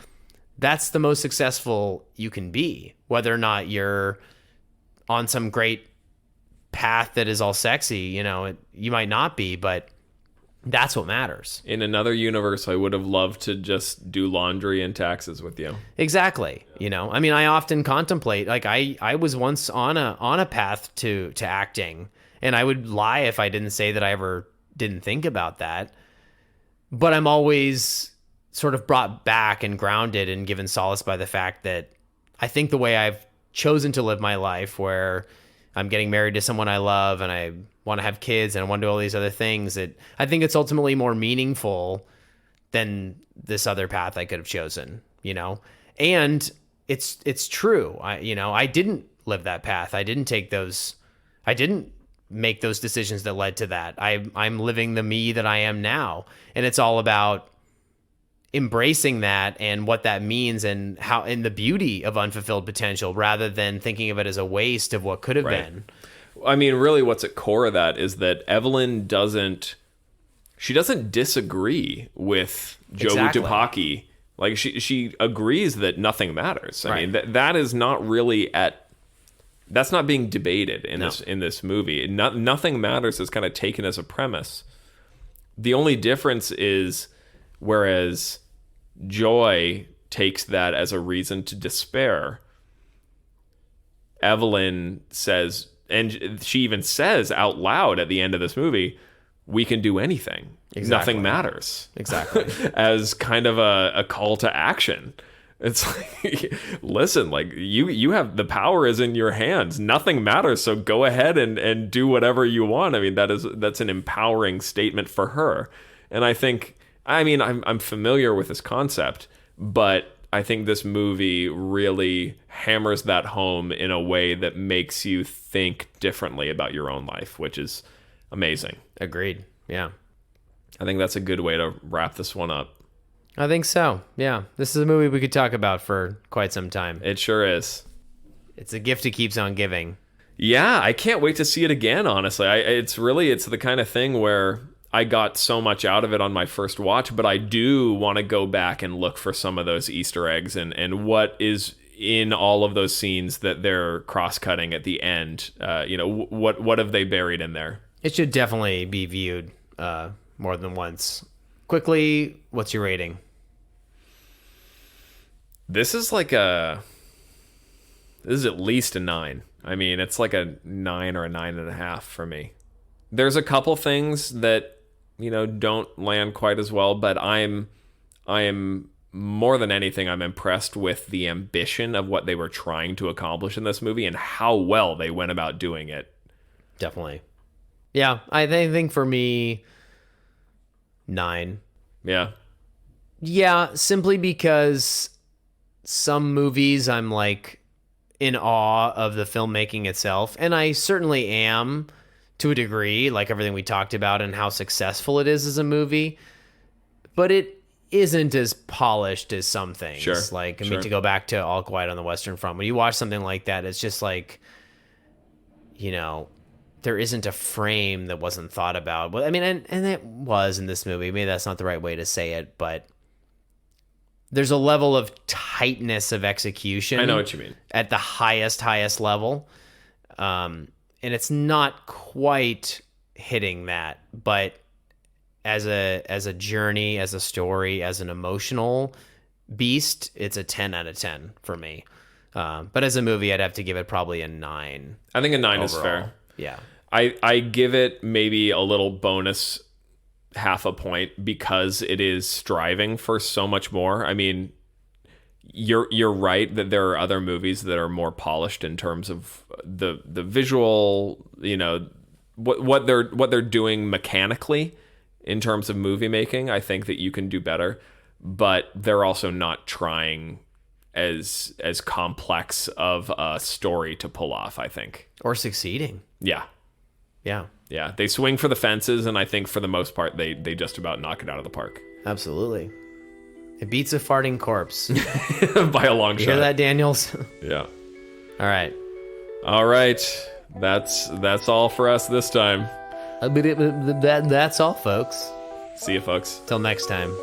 that's the most successful you can be. Whether or not you're on some great path that is all sexy, you might not be, but that's what matters. In another universe, I would have loved to just do laundry and taxes with you. Exactly. I often contemplate, like I was once on a path to acting, and I would lie if I didn't say that I ever didn't think about that. But I'm always sort of brought back and grounded and given solace by the fact that I think the way I've chosen to live my life, where I'm getting married to someone I love and I want to have kids and I want to do all these other things, that I think it's ultimately more meaningful than this other path I could have chosen, you know? And it's true. I didn't live that path. I didn't make those decisions that led to that. I'm living the me that I am now. And it's all about embracing that and what that means and the beauty of unfulfilled potential, rather than thinking of it as a waste of what could have been. I mean, really what's at core of that is that Evelyn doesn't disagree with Jobu Tupaki. Like she agrees that nothing matters. I mean, that is not really that's not being debated in this movie. Nothing matters is kind of taken as a premise. The only difference is, whereas Joy takes that as a reason to despair, Evelyn says, and she even says out loud at the end of this movie, we can do anything. Exactly. Nothing matters. Exactly. As kind of a call to action. It's like, listen, like you have the power is in your hands. Nothing matters. So go ahead and do whatever you want. I mean, that's an empowering statement for her. And I'm familiar with this concept, but I think this movie really hammers that home in a way that makes you think differently about your own life, which is amazing. Agreed. Yeah. I think that's a good way to wrap this one up. I think so. Yeah. This is a movie we could talk about for quite some time. It sure is. It's a gift that keeps on giving. Yeah, I can't wait to see it again, honestly. It's the kind of thing where I got so much out of it on my first watch, but I do want to go back and look for some of those Easter eggs and what is in all of those scenes that they're cross-cutting at the end. What have they buried in there? It should definitely be viewed more than once. Quickly, what's your rating? This is at least a 9. I mean, it's like a 9 or a 9.5 for me. There's a couple things that, don't land quite as well, but I am more than anything, I'm impressed with the ambition of what they were trying to accomplish in this movie and how well they went about doing it. Definitely. Yeah, I think for me, 9. Yeah. Yeah, simply because some movies I'm like in awe of the filmmaking itself, and I certainly am to a degree, like everything we talked about and how successful it is as a movie, but it isn't as polished as some things. Sure. Like, I mean, to go back to All Quiet on the Western Front, when you watch something like that, it's just like, there isn't a frame that wasn't thought about. Well, I mean, and it was in this movie. Maybe that's not the right way to say it, but there's a level of tightness of execution. I know what you mean. At the highest level. And it's not quite hitting that, but as a journey, as a story, as an emotional beast, it's a 10 out of 10 for me. But as a movie, I'd have to give it probably a 9. I think a 9 overall. is fair. Yeah. I give it maybe a little bonus half a point because it is striving for so much more. I mean, you're right that there are other movies that are more polished in terms of the visual, what they're doing mechanically in terms of movie making. I think that you can do better, but they're also not trying as complex of a story to pull off, I think. Or succeeding. Yeah. Yeah. Yeah. They swing for the fences, and I think for the most part, they just about knock it out of the park. Absolutely. It beats a farting corpse. By a long shot. You hear that, Daniels? Yeah. All right. All right. That's all for us this time. That's all, folks. See you, folks. Till next time.